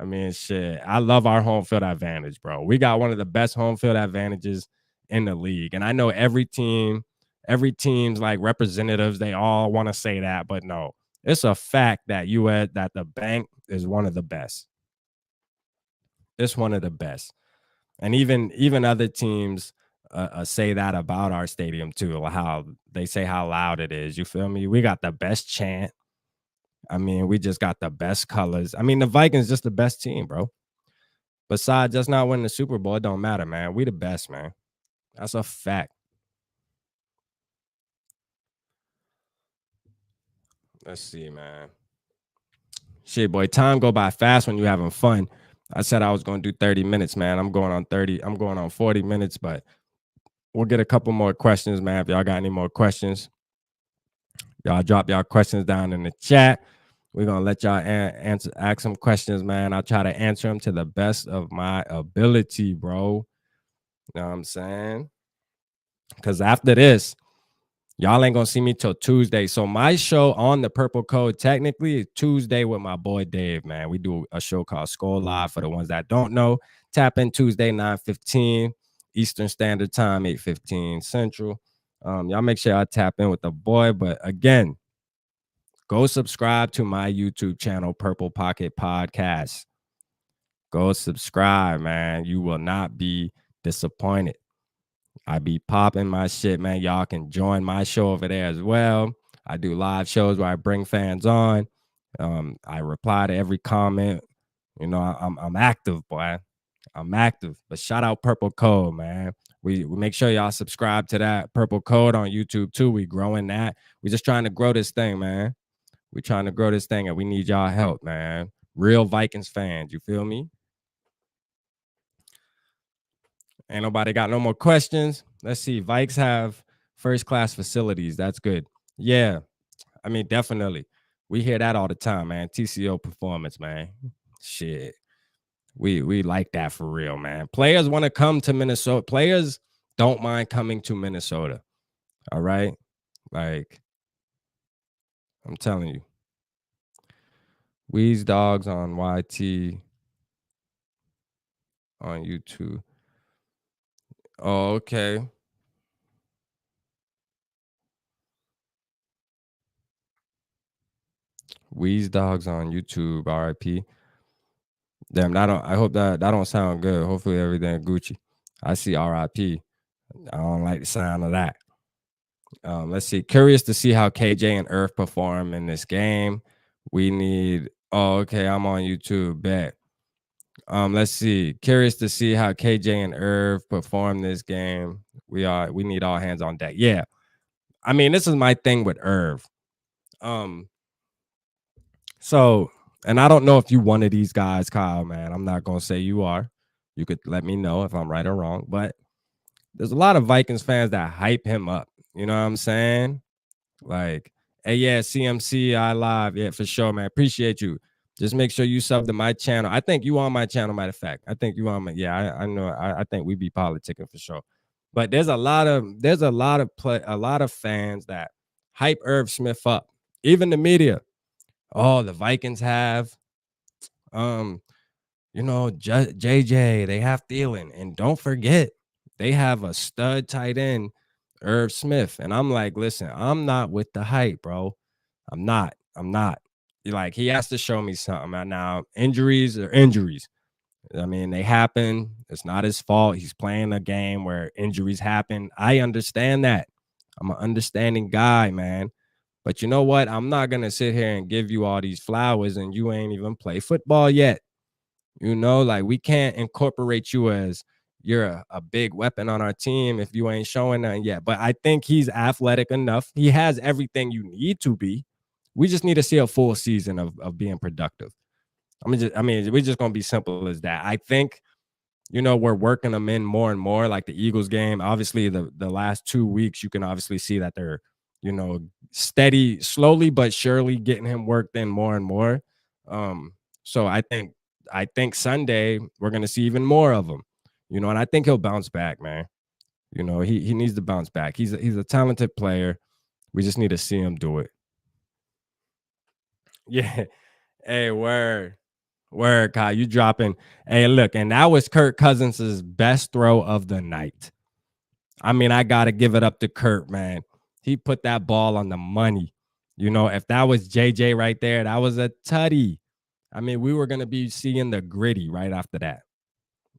I mean, shit. I love our home field advantage, bro. We got one of the best home field advantages in the league. And I know every team's like representatives, they all want to say that, but no. It's a fact that that the bank is one of the best. It's one of the best. And even other teams say that about our stadium too, how they say how loud it is. You feel me? We got the best chant. I mean, we just got the best colors. I mean, the Vikings just the best team, bro. Besides just not winning the Super Bowl, it don't matter, man. We the best, man. That's a fact. Let's see, man. Shit, boy, time go by fast when you're having fun. I said I was going to do 30 minutes, man. I'm going on 30. I'm going on 40 minutes, but we'll get a couple more questions, man. If y'all got any more questions, y'all drop y'all questions down in the chat. We're going to let y'all ask some questions, man. I'll try to answer them to the best of my ability, bro. You know what I'm saying? Because after this, y'all ain't going to see me till Tuesday. So my show on the Purple Code technically is Tuesday with my boy Dave, man. We do a show called SKOL Live for the ones that don't know. Tap in Tuesday, 9:15 Eastern Standard Time, 8:15 Central. Y'all make sure y'all tap in with the boy. But again, go subscribe to my YouTube channel, Purple Pocket Podcast. Go subscribe, man. You will not be disappointed. I be popping my shit, man. Y'all can join my show over there as well. I do live shows where I bring fans on. I reply to every comment. I'm active, boy. I'm active. But shout out Purple Code, man. We make sure y'all subscribe to that Purple Code on YouTube too. We growing that. We just trying to grow this thing, man. We trying to grow this thing, and we need y'all help, man. Real Vikings fans, you feel me? Ain't nobody got no more questions. Let's see. Vikes have first-class facilities. That's good. Yeah. I mean, definitely. We hear that all the time, man. TCO performance, man. Shit. We like that for real, man. Players want to come to Minnesota. Players don't mind coming to Minnesota. All right? Like, I'm telling you. Wheeze Dogs on YT on YouTube. Oh, okay. Wheeze Dogs on YouTube, RIP. Damn, I hope that don't sound good. Hopefully everything Gucci. I see RIP. I don't like the sound of that. Let's see. Curious to see how KJ and Earth perform in this game. We need Oh, okay. I'm on YouTube. Bet. Let's see. Curious to see how KJ and Irv perform this game. We need all hands on deck. Yeah. I mean, this is my thing with Irv. Um, so and I don't know if you one of these guys, Kyle, man. I'm not gonna say you are. You could let me know if I'm right or wrong, but there's a lot of Vikings fans that hype him up. You know what I'm saying? Like, hey, yeah, CMC, I live. Yeah, for sure, man. Appreciate you. Just make sure you sub to my channel. I think you on my channel, matter of fact. I think you on my, yeah, I know. I think we be politicking for sure. But a lot of fans that hype Irv Smith up. Even the media. Oh, the Vikings have um JJ, they have Thielen. And don't forget, they have a stud tight end, Irv Smith. And I'm like, listen, I'm not with the hype, bro. I'm not. I'm not. Like, he has to show me something. And now, injuries are injuries. I mean, they happen. It's not his fault. He's playing a game where injuries happen. I understand that. I'm an understanding guy, man. But you know what? I'm not going to sit here and give you all these flowers and you ain't even play football yet. Like, we can't incorporate you as you're a big weapon on our team if you ain't showing nothing yet. But I think he's athletic enough. He has everything you need to be. We just need to see a full season of being productive. We're just gonna be simple as that. I think, we're working them in more and more, like the Eagles game. Obviously, the last 2 weeks, you can obviously see that they're, steady, slowly but surely getting him worked in more and more. So I think Sunday we're gonna see even more of him, and I think he'll bounce back, man. He needs to bounce back. He's a talented player. We just need to see him do it. Yeah. Hey, word, Kyle. You dropping. Hey, look, and that was Kirk Cousins' best throw of the night. I mean, I gotta give it up to Kirk, man. He put that ball on the money. If that was JJ right there, that was a tutty. I mean, we were gonna be seeing the gritty right after that.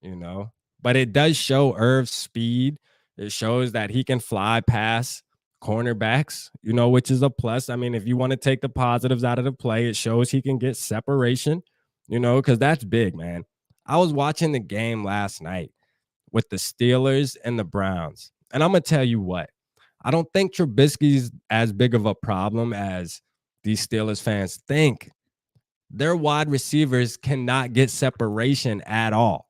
you know. But it does show Irv's speed. It shows that he can fly past cornerbacks, which is a plus. I mean, if you want to take the positives out of the play, it shows he can get separation, because that's big, man. I was watching the game last night with the Steelers and the Browns. And I'm going to tell you what, I don't think Trubisky's as big of a problem as these Steelers fans think. Their wide receivers cannot get separation at all.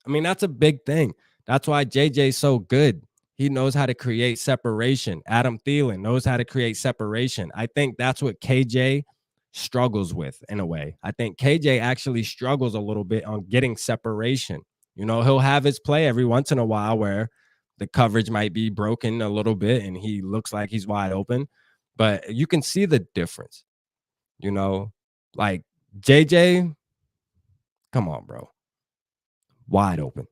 I mean, that's a big thing. That's why JJ's so good. He knows how to create separation. Adam Thielen knows how to create separation. I think that's what KJ struggles with in a way. I think KJ actually struggles a little bit on getting separation. He'll have his play every once in a while where the coverage might be broken a little bit and he looks like he's wide open, but you can see the difference. Like JJ, come on, bro. Wide open.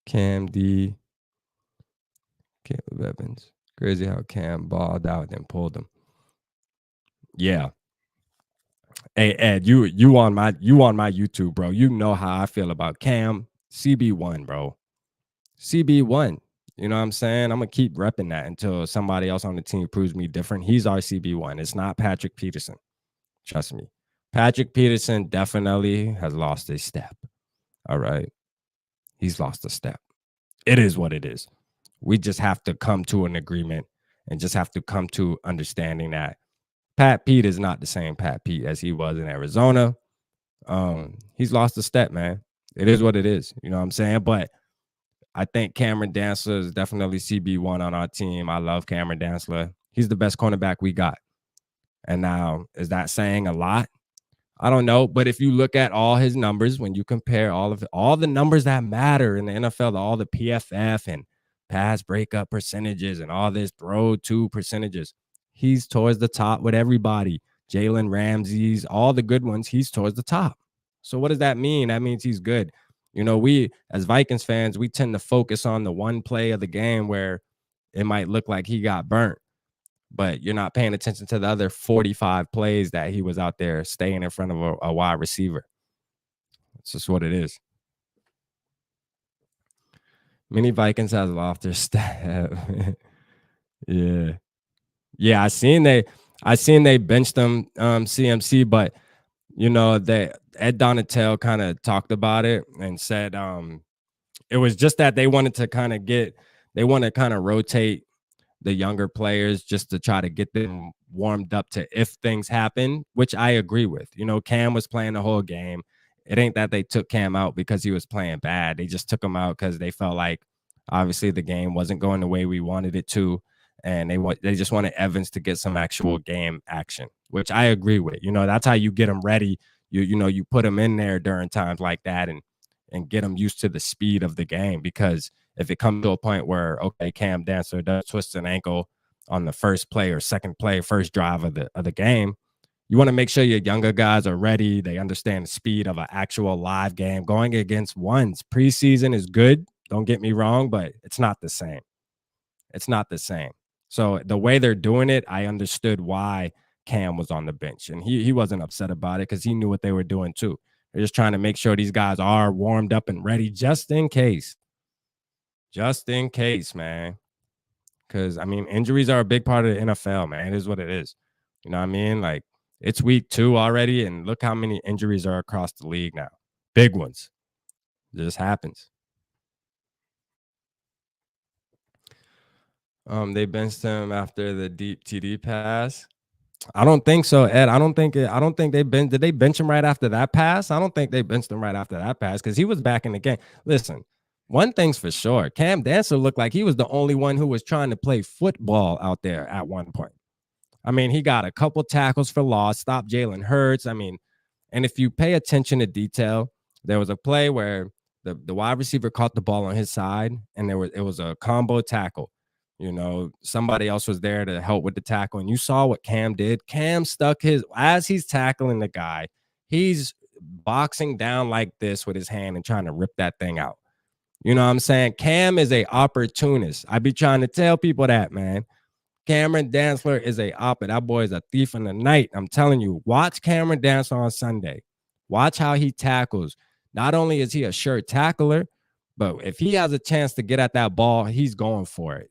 Cam D, Caleb Evans. Crazy how Cam balled out and pulled him. Yeah. Hey Ed, you on my YouTube, bro. You know how I feel about Cam. CB1, bro. CB1. You know what I'm saying? I'm gonna keep repping that until somebody else on the team proves me different. He's our CB1. It's not Patrick Peterson. Trust me. Patrick Peterson definitely has lost a step. All right. He's lost a step. It is what it is. We just have to come to an agreement and just have to come to understanding that Pat Pete is not the same Pat Pete as he was in Arizona. He's lost a step, man. It is what it is. You know what I'm saying? But I think Cameron Dantzler is definitely CB1 on our team. I love Cameron Dantzler. He's the best cornerback we got. And now, is that saying a lot? I don't know. But if you look at all his numbers, when you compare all the numbers that matter in the NFL, all the PFF and pass breakup percentages and all this throw to percentages, he's towards the top with everybody. Jalen Ramsey's, all the good ones, he's towards the top. So what does that mean? That means he's good. We as Vikings fans, we tend to focus on the one play of the game where it might look like he got burnt, but you're not paying attention to the other 45 plays that he was out there staying in front of a wide receiver. It's just what it is. Many Vikings has lost their staff. Yeah. Yeah, I seen they benched them, CMC, but, they Ed Donatel kinda talked about it and said, it was just that they wanna kinda rotate the younger players just to try to get them warmed up to if things happen, which I agree with. Cam was playing the whole game. It ain't that they took Cam out because he was playing bad. They just took him out because they felt like obviously the game wasn't going the way we wanted it to. And they just wanted Evans to get some actual game action, which I agree with. That's how you get them ready. You put them in there during times like that and get them used to the speed of the game because if it comes to a point where okay, Cam Dancer does twist an ankle on the first play or second play, first drive of the game, you want to make sure your younger guys are ready. They understand the speed of an actual live game. Going against ones preseason is good. Don't get me wrong, but it's not the same. It's not the same. So the way they're doing it, I understood why Cam was on the bench, and he wasn't upset about it because he knew what they were doing too. They're just trying to make sure these guys are warmed up and ready just in case. Just in case, man. Because I mean, injuries are a big part of the NFL, man. It is what it is. You know what I mean? Like it's week 2 already, and look how many injuries are across the league now. Big ones. It just happens. They benched him after the deep TD pass. I don't think so, Ed. I don't think did they bench him right after that pass? I don't think they benched him right after that pass because he was back in the game. Listen, one thing's for sure. Cam Dancer looked like he was the only one who was trying to play football out there at one point. I mean, he got a couple tackles for loss, stopped Jalen Hurts. I mean, and if you pay attention to detail, there was a play where the wide receiver caught the ball on his side, and it was a combo tackle. Somebody else was there to help with the tackle, and you saw what Cam did. Cam stuck as he's tackling the guy, he's boxing down like this with his hand and trying to rip that thing out. You know what I'm saying? Cam is a opportunist. I be trying to tell people that, man. Cameron Dantzler is that boy is a thief in the night. I'm telling you, watch Cameron Dantzler on Sunday. Watch how he tackles. Not only is he a sure tackler, but if he has a chance to get at that ball, he's going for it.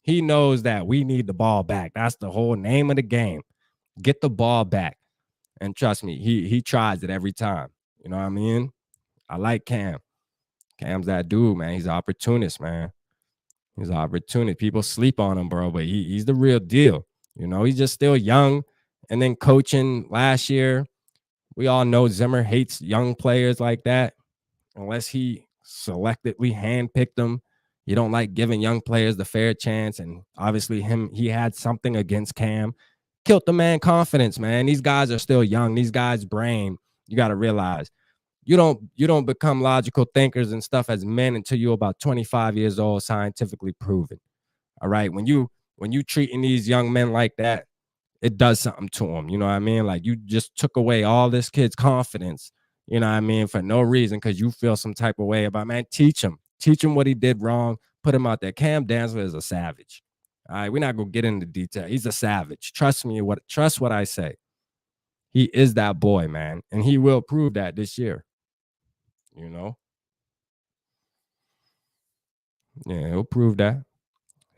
He knows that we need the ball back. That's the whole name of the game. Get the ball back. And trust me, he tries it every time. You know what I mean? I like Cam. Cam's that dude, man. He's an opportunist, man. He's an opportunist. People sleep on him, bro, but he's the real deal. He's just still young. And then coaching last year, we all know Zimmer hates young players like that unless he selectively handpicked them. You don't like giving young players the fair chance. And obviously he had something against Cam. Killed the man confidence, man. These guys are still young. These guys' brain, you got to realize, you don't become logical thinkers and stuff as men until you're about 25 years old, scientifically proven. All right. When you treating these young men like that, it does something to them. You know what I mean? Like you just took away all this kid's confidence, you know what I mean, for no reason because you feel some type of way about, man, teach him what he did wrong, put him out there. Cam Dantzler is a savage. All right, we're not gonna get into detail. He's a savage. Trust what I say. He is that boy, man, and he will prove that this year. You know, yeah, he'll prove that.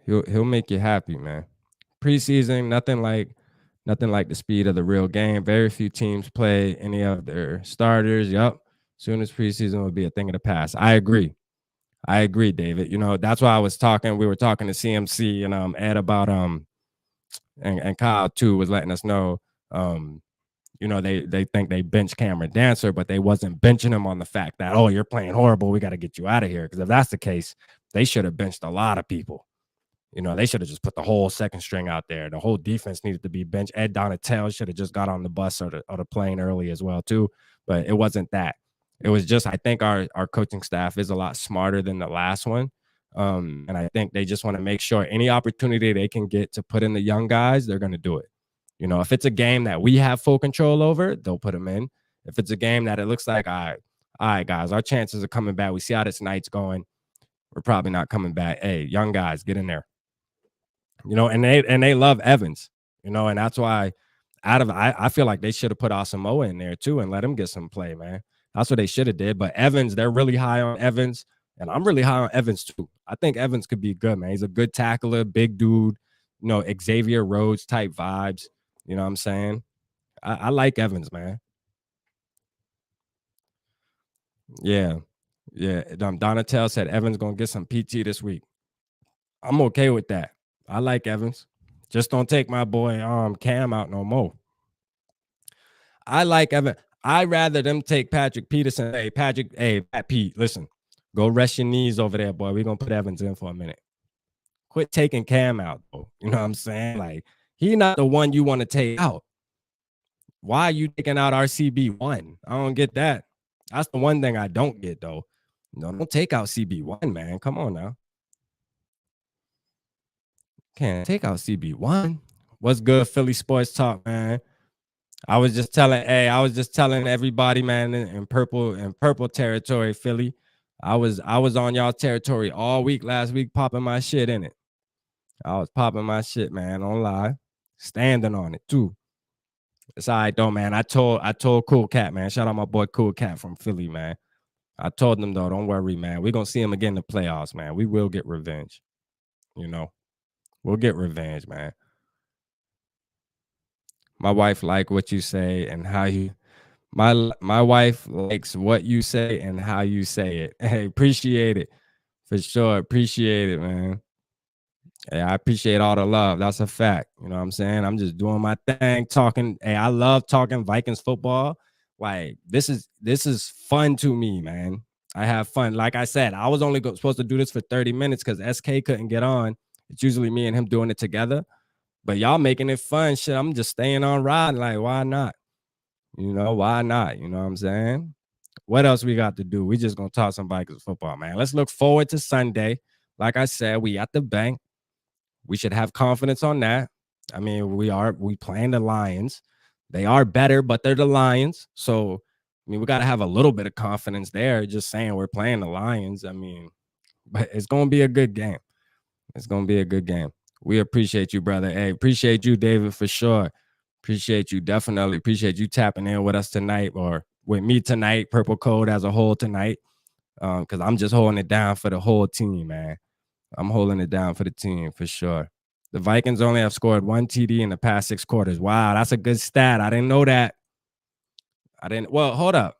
He'll make you happy, man. Preseason, nothing like the speed of the real game. Very few teams play any of their starters. Yup. Soon as preseason will be a thing of the past. I agree, David. That's why we were talking to CMC and Ed about and Kyle too was letting us know they think they bench Cameron Dancer, but they wasn't benching him on the fact that, oh, you're playing horrible, we got to get you out of here. Because if that's the case, they should have benched a lot of people. They should have just put the whole second string out there. The whole defense needed to be benched. Ed Donatel should have just got on the bus or the plane early as well too. But it wasn't that. It was just, I think our coaching staff is a lot smarter than the last one. And I think they just want to make sure any opportunity they can get to put in the young guys, they're going to do it. If it's a game that we have full control over, they'll put them in. If it's a game that it looks like, all right, guys, our chances of coming back. We see how this night's going. We're probably not coming back. Hey, young guys, get in there. And they love Evans, and that's why I feel like they should have put Asamoah in there too and let him get some play, man. That's what they should have did. But Evans, they're really high on Evans, And I'm really high on Evans too. I think Evans could be good, man. He's a good tackler, big dude, Xavier Rhodes type vibes. You know what I'm saying? I like Evans, man. Yeah. Yeah. Donatel said Evans gonna get some PT this week. I'm okay with that. I like Evans. Just don't take my boy Cam out no more. I like Evan. I'd rather them take Patrick Peterson. Hey, Pat Pete, listen, go rest your knees over there, boy. We're gonna put Evans in for a minute. Quit taking Cam out, though. You know what I'm saying? Like, he not the one you want to take out. Why are you taking out RCB1? I don't get that. That's the one thing I don't get, though. No, don't take out CB1, man. Come on now. Can't take out CB1. What's good, Philly Sports Talk, man? I was just telling everybody, man, in purple territory, Philly. I was on y'all territory all week last week, popping my shit in it. I was popping my shit, man. Don't lie. Standing on it too. It's all right though, man. I told Cool Cat, man. Shout out my boy Cool Cat from Philly, man. I told them though, don't worry, man. We're gonna see him again in the playoffs, man. We will get revenge. We'll get revenge, man. My wife like what you say and how you my wife likes what you say and how you say it. Hey, appreciate it. For sure. Appreciate it, man. Hey, I appreciate all the love. That's a fact. You know what I'm saying? I'm just doing my thing, talking. Hey, I love talking Vikings football. Like, this is fun to me, man. I have fun. Like I said, I was only supposed to do this for 30 minutes because SK couldn't get on. It's usually me and him doing it together. But y'all making it fun. Shit, I'm just staying on riding. Like, why not? Why not? You know what I'm saying? What else we got to do? We just gonna talk some Vikings football, man. Let's look forward to Sunday. Like I said, we at the bank. We should have confidence on that. I mean, we playing the Lions. They are better, but they're the Lions. So, I mean, we got to have a little bit of confidence there. Just saying we're playing the Lions. I mean, but it's gonna be a good game. It's gonna be a good game. We appreciate you, brother. Hey, appreciate you, David, for sure. Appreciate you. Definitely appreciate you tapping in with us tonight or with me tonight, Purple Code as a whole tonight. Because I'm just holding it down for the whole team, man. I'm holding it down for the team for sure. The Vikings only have scored 1 TD in the past 6 quarters. Wow, that's a good stat. I didn't know that. Well, hold up.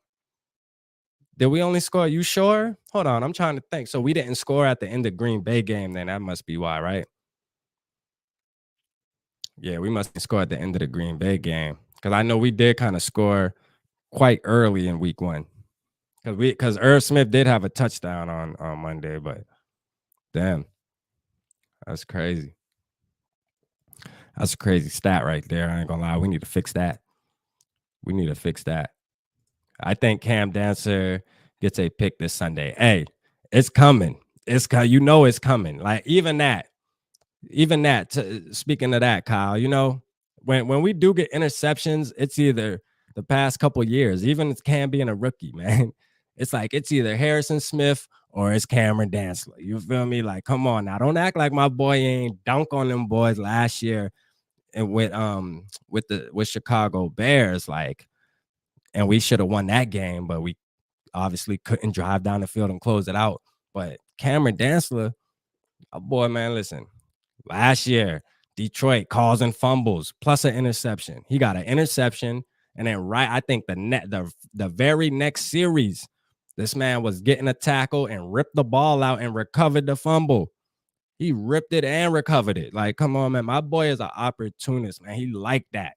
Did we only score? You sure? Hold on. I'm trying to think. So we didn't score at the end of Green Bay game, then that must be why, right? Yeah, we must score at the end of the Green Bay game. Because I know we did kind of score quite early in week 1. Because Irv Smith did have a touchdown on Monday, but damn. That's crazy. That's a crazy stat right there. I ain't gonna lie. We need to fix that. I think Cam Dancer gets a pick this Sunday. Hey, it's coming. It's coming. Like even that. Speaking of that, Kyle, when we do get interceptions, it's either the past couple years, even Cam being a rookie, man. It's like it's either Harrison Smith or it's Cameron Dantzler. You feel me? Like, come on now. Don't act like my boy ain't dunk on them boys last year and with Chicago Bears, like, and we should have won that game, but we obviously couldn't drive down the field and close it out. But Cameron Dantzler, oh boy, man, listen. Last year, Detroit causing fumbles plus an interception. He got an interception, and then I think the very next series, this man was getting a tackle and ripped the ball out and recovered the fumble. He ripped it and recovered it. Like, come on, man. My boy is an opportunist, man. He like that.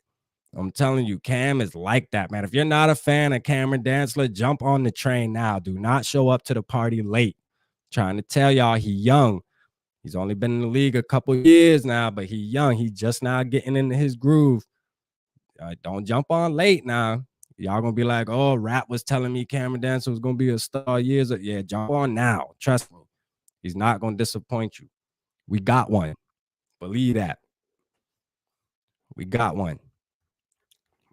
I'm telling you, Cam is like that, man. If you're not a fan of Cameron Dantzler, jump on the train now. Do not show up to the party late. Trying to tell y'all he young. He's only been in the league a couple years now, but he young. He just now getting into his groove. Don't jump on late now. Y'all gonna be like, oh, Rap was telling me Cameron Dantzler was gonna be a star years ago. Yeah, jump on now. Trust me. He's not gonna disappoint you. We got one. Believe that. We got one.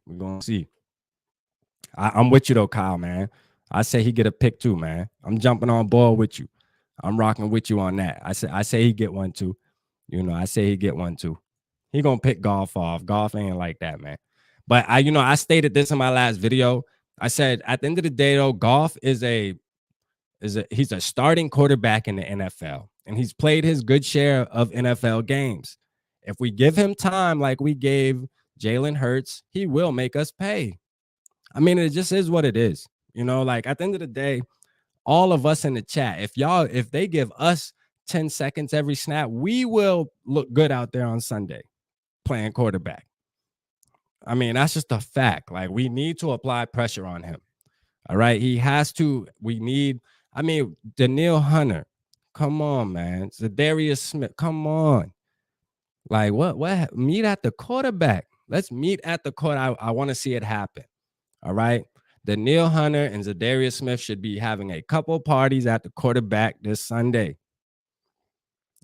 We're gonna see. I'm with you though, Kyle, man. I say he get a pick too, man. I'm jumping on board with you. I'm rocking with you on that. I say he get one too. I say he get one too. He gonna pick golf off. Golf ain't like that, man. But I stated this in my last video. I said at the end of the day, though, golf is a he's a starting quarterback in the NFL, and he's played his good share of NFL games. If we give him time like we gave Jalen Hurts, he will make us pay. I mean, it just is what it is. Like at the end of the day, all of us in the chat, if they give us 10 seconds every snap, we will look good out there on Sunday playing quarterback. I mean, that's just a fact. Like, we need to apply pressure on him. All right. He has to. Danielle Hunter. Come on, man. Zadarius Smith. Come on. Like, what? Meet at the quarterback. Let's meet at the court. I want to see it happen. All right. Danielle Hunter and Zadarius Smith should be having a couple parties at the quarterback this Sunday.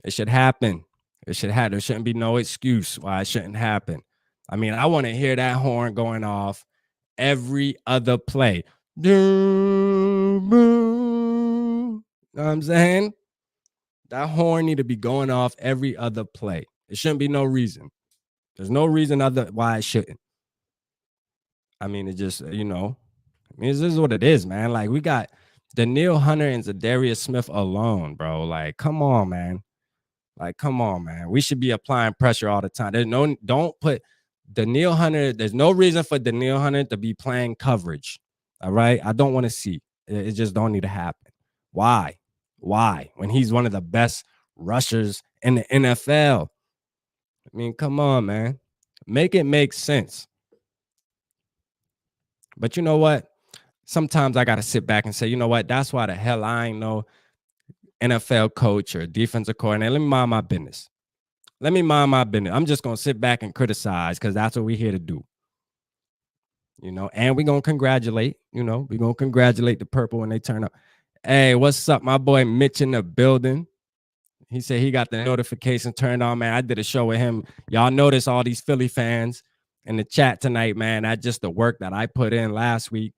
It should happen. It should happen. There shouldn't be no excuse why it shouldn't happen. I mean, I want to hear that horn going off every other play. You know what I'm saying? That horn need to be going off every other play. It shouldn't be no reason. There's no reason why it shouldn't. I mean, it just, this is what it is, man. Like, we got Danielle Hunter and Zadarius Smith alone, bro. Like, come on, man. We should be applying pressure all the time. Don't put Danielle Hunter. There's no reason for Danielle Hunter to be playing coverage. All right. I don't want to see it. Just don't need to happen. Why? When he's one of the best rushers in the NFL. I mean, come on, man. Make it make sense. But you know what? Sometimes I got to sit back and say, you know what? That's why the hell I ain't no NFL coach or defensive coordinator. Let me mind my business. I'm just going to sit back and criticize because that's what we're here to do. And we're going to congratulate, the purple when they turn up. Hey, what's up? My boy Mitch in the building. He said he got the notification turned on, man. I did a show with him. Y'all notice all these Philly fans in the chat tonight, man. That's just the work that I put in last week,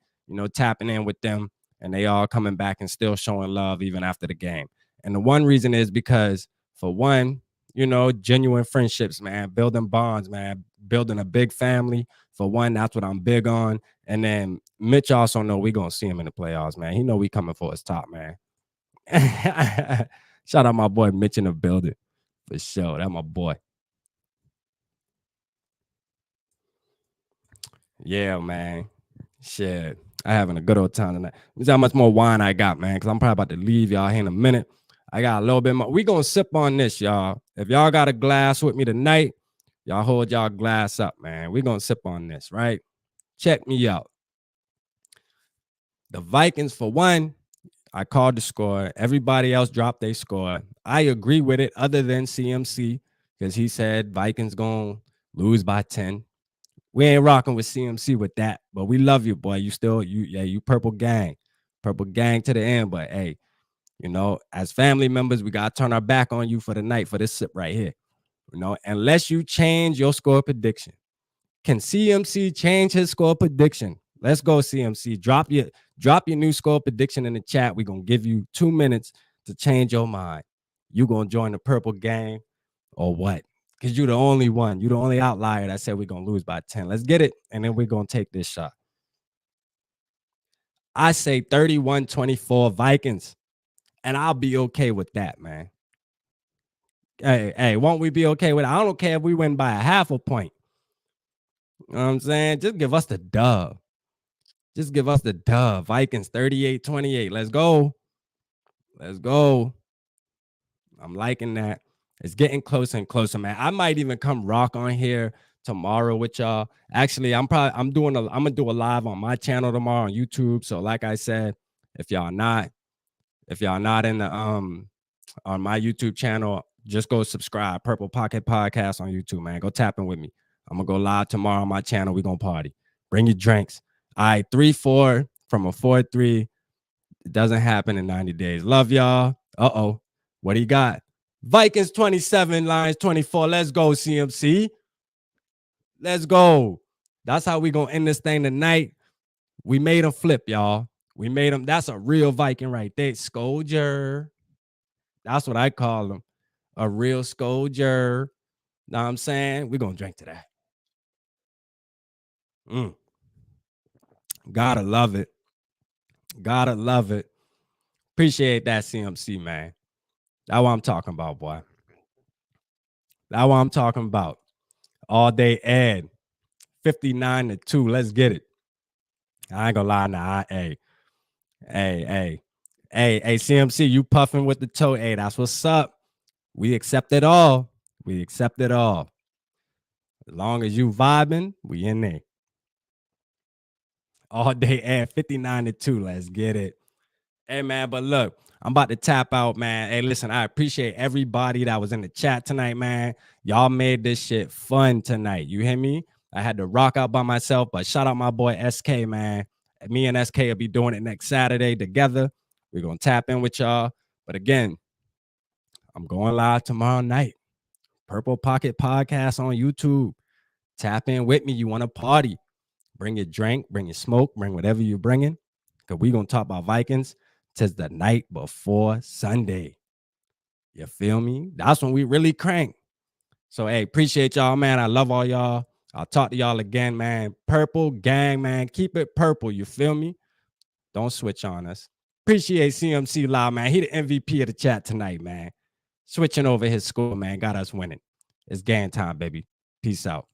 tapping in with them, and they all coming back and still showing love even after the game. And the one reason is because, for one, genuine friendships, man, building bonds, man, building a big family. For one, that's what I'm big on. And then Mitch also know we going to see him in the playoffs, man. He know we coming for his top, man. Shout out my boy Mitch in the building. For sure. That's my boy. Yeah, man. Shit. I having a good old time tonight. Let's see how much more wine I got, man, because I'm probably about to leave y'all here in a minute. I got a little bit more. We going to sip on this, y'all. If y'all got a glass with me tonight, y'all hold y'all glass up, man. We going to sip on this, right? Check me out. The Vikings, for one, I called the score. Everybody else dropped their score. I agree with it, other than CMC, because he said Vikings going to lose by 10. We ain't rocking with CMC with that, but we love you, boy. You purple gang to the end. But hey, as family members, we got to turn our back on you for the night for this sip right here. Unless you change your score prediction. Can CMC change his score prediction? Let's go, CMC. Drop your new score prediction in the chat. We're going to give you 2 minutes to change your mind. You going to join the purple gang or what? Because you're the only one. You're the only outlier that said we're going to lose by 10. Let's get it, and then we're going to take this shot. I say 31-24 Vikings, and I'll be okay with that, man. Hey, won't we be okay with it? I don't care if we win by a half a point. You know what I'm saying? Just give us the dub. Vikings 38-28. Let's go. I'm liking that. It's getting closer and closer, man. I might even come rock on here tomorrow with y'all. Actually, I'm gonna do a live on my channel tomorrow on YouTube. So, like I said, if y'all not in the on my YouTube channel, just go subscribe. Purple Pocket Podcast on YouTube, man. Go tap in with me. I'm gonna go live tomorrow on my channel. We gonna party. Bring your drinks. All right, 3-4 from a 4-3. It doesn't happen in 90 days. Love y'all. Uh-oh. What do you got? Vikings 27, Lions 24. Let's go, CMC. Let's go. That's how we gonna end this thing tonight. We made them flip, y'all. We made them. That's a real Viking right there. Skol'd. That's what I call them. A real Skol'd. Know what I'm saying? We're gonna drink to that. Gotta love it. Appreciate that, CMC, man. That's what I'm talking about, boy. That's what I'm talking about. All day ad. 59-2. Let's get it. I ain't gonna lie now. Hey, CMC, you puffing with the toe. Hey, that's what's up. We accept it all. We accept it all. As long as you vibing, we in there. All day ad. 59-2. Let's get it. Hey, man, but look, I'm about to tap out, man. Hey, listen, I appreciate everybody that was in the chat tonight, man. Y'all made this shit fun tonight. You hear me? I had to rock out by myself, but shout out my boy SK, man. Me and SK will be doing it next Saturday together. We're going to tap in with y'all. But again, I'm going live tomorrow night. Purple Pocket Podcast on YouTube. Tap in with me. You want to party. Bring your drink, bring your smoke, bring whatever you're bringing. Because we're going to talk about Vikings. Tis the night before Sunday. You feel me? That's when we really crank. So, hey, appreciate y'all, man. I love all y'all. I'll talk to y'all again, man. Purple gang, man. Keep it purple. You feel me? Don't switch on us. Appreciate CMC Loud, man. He the MVP of the chat tonight, man. Switching over his score, man. Got us winning. It's game time, baby. Peace out.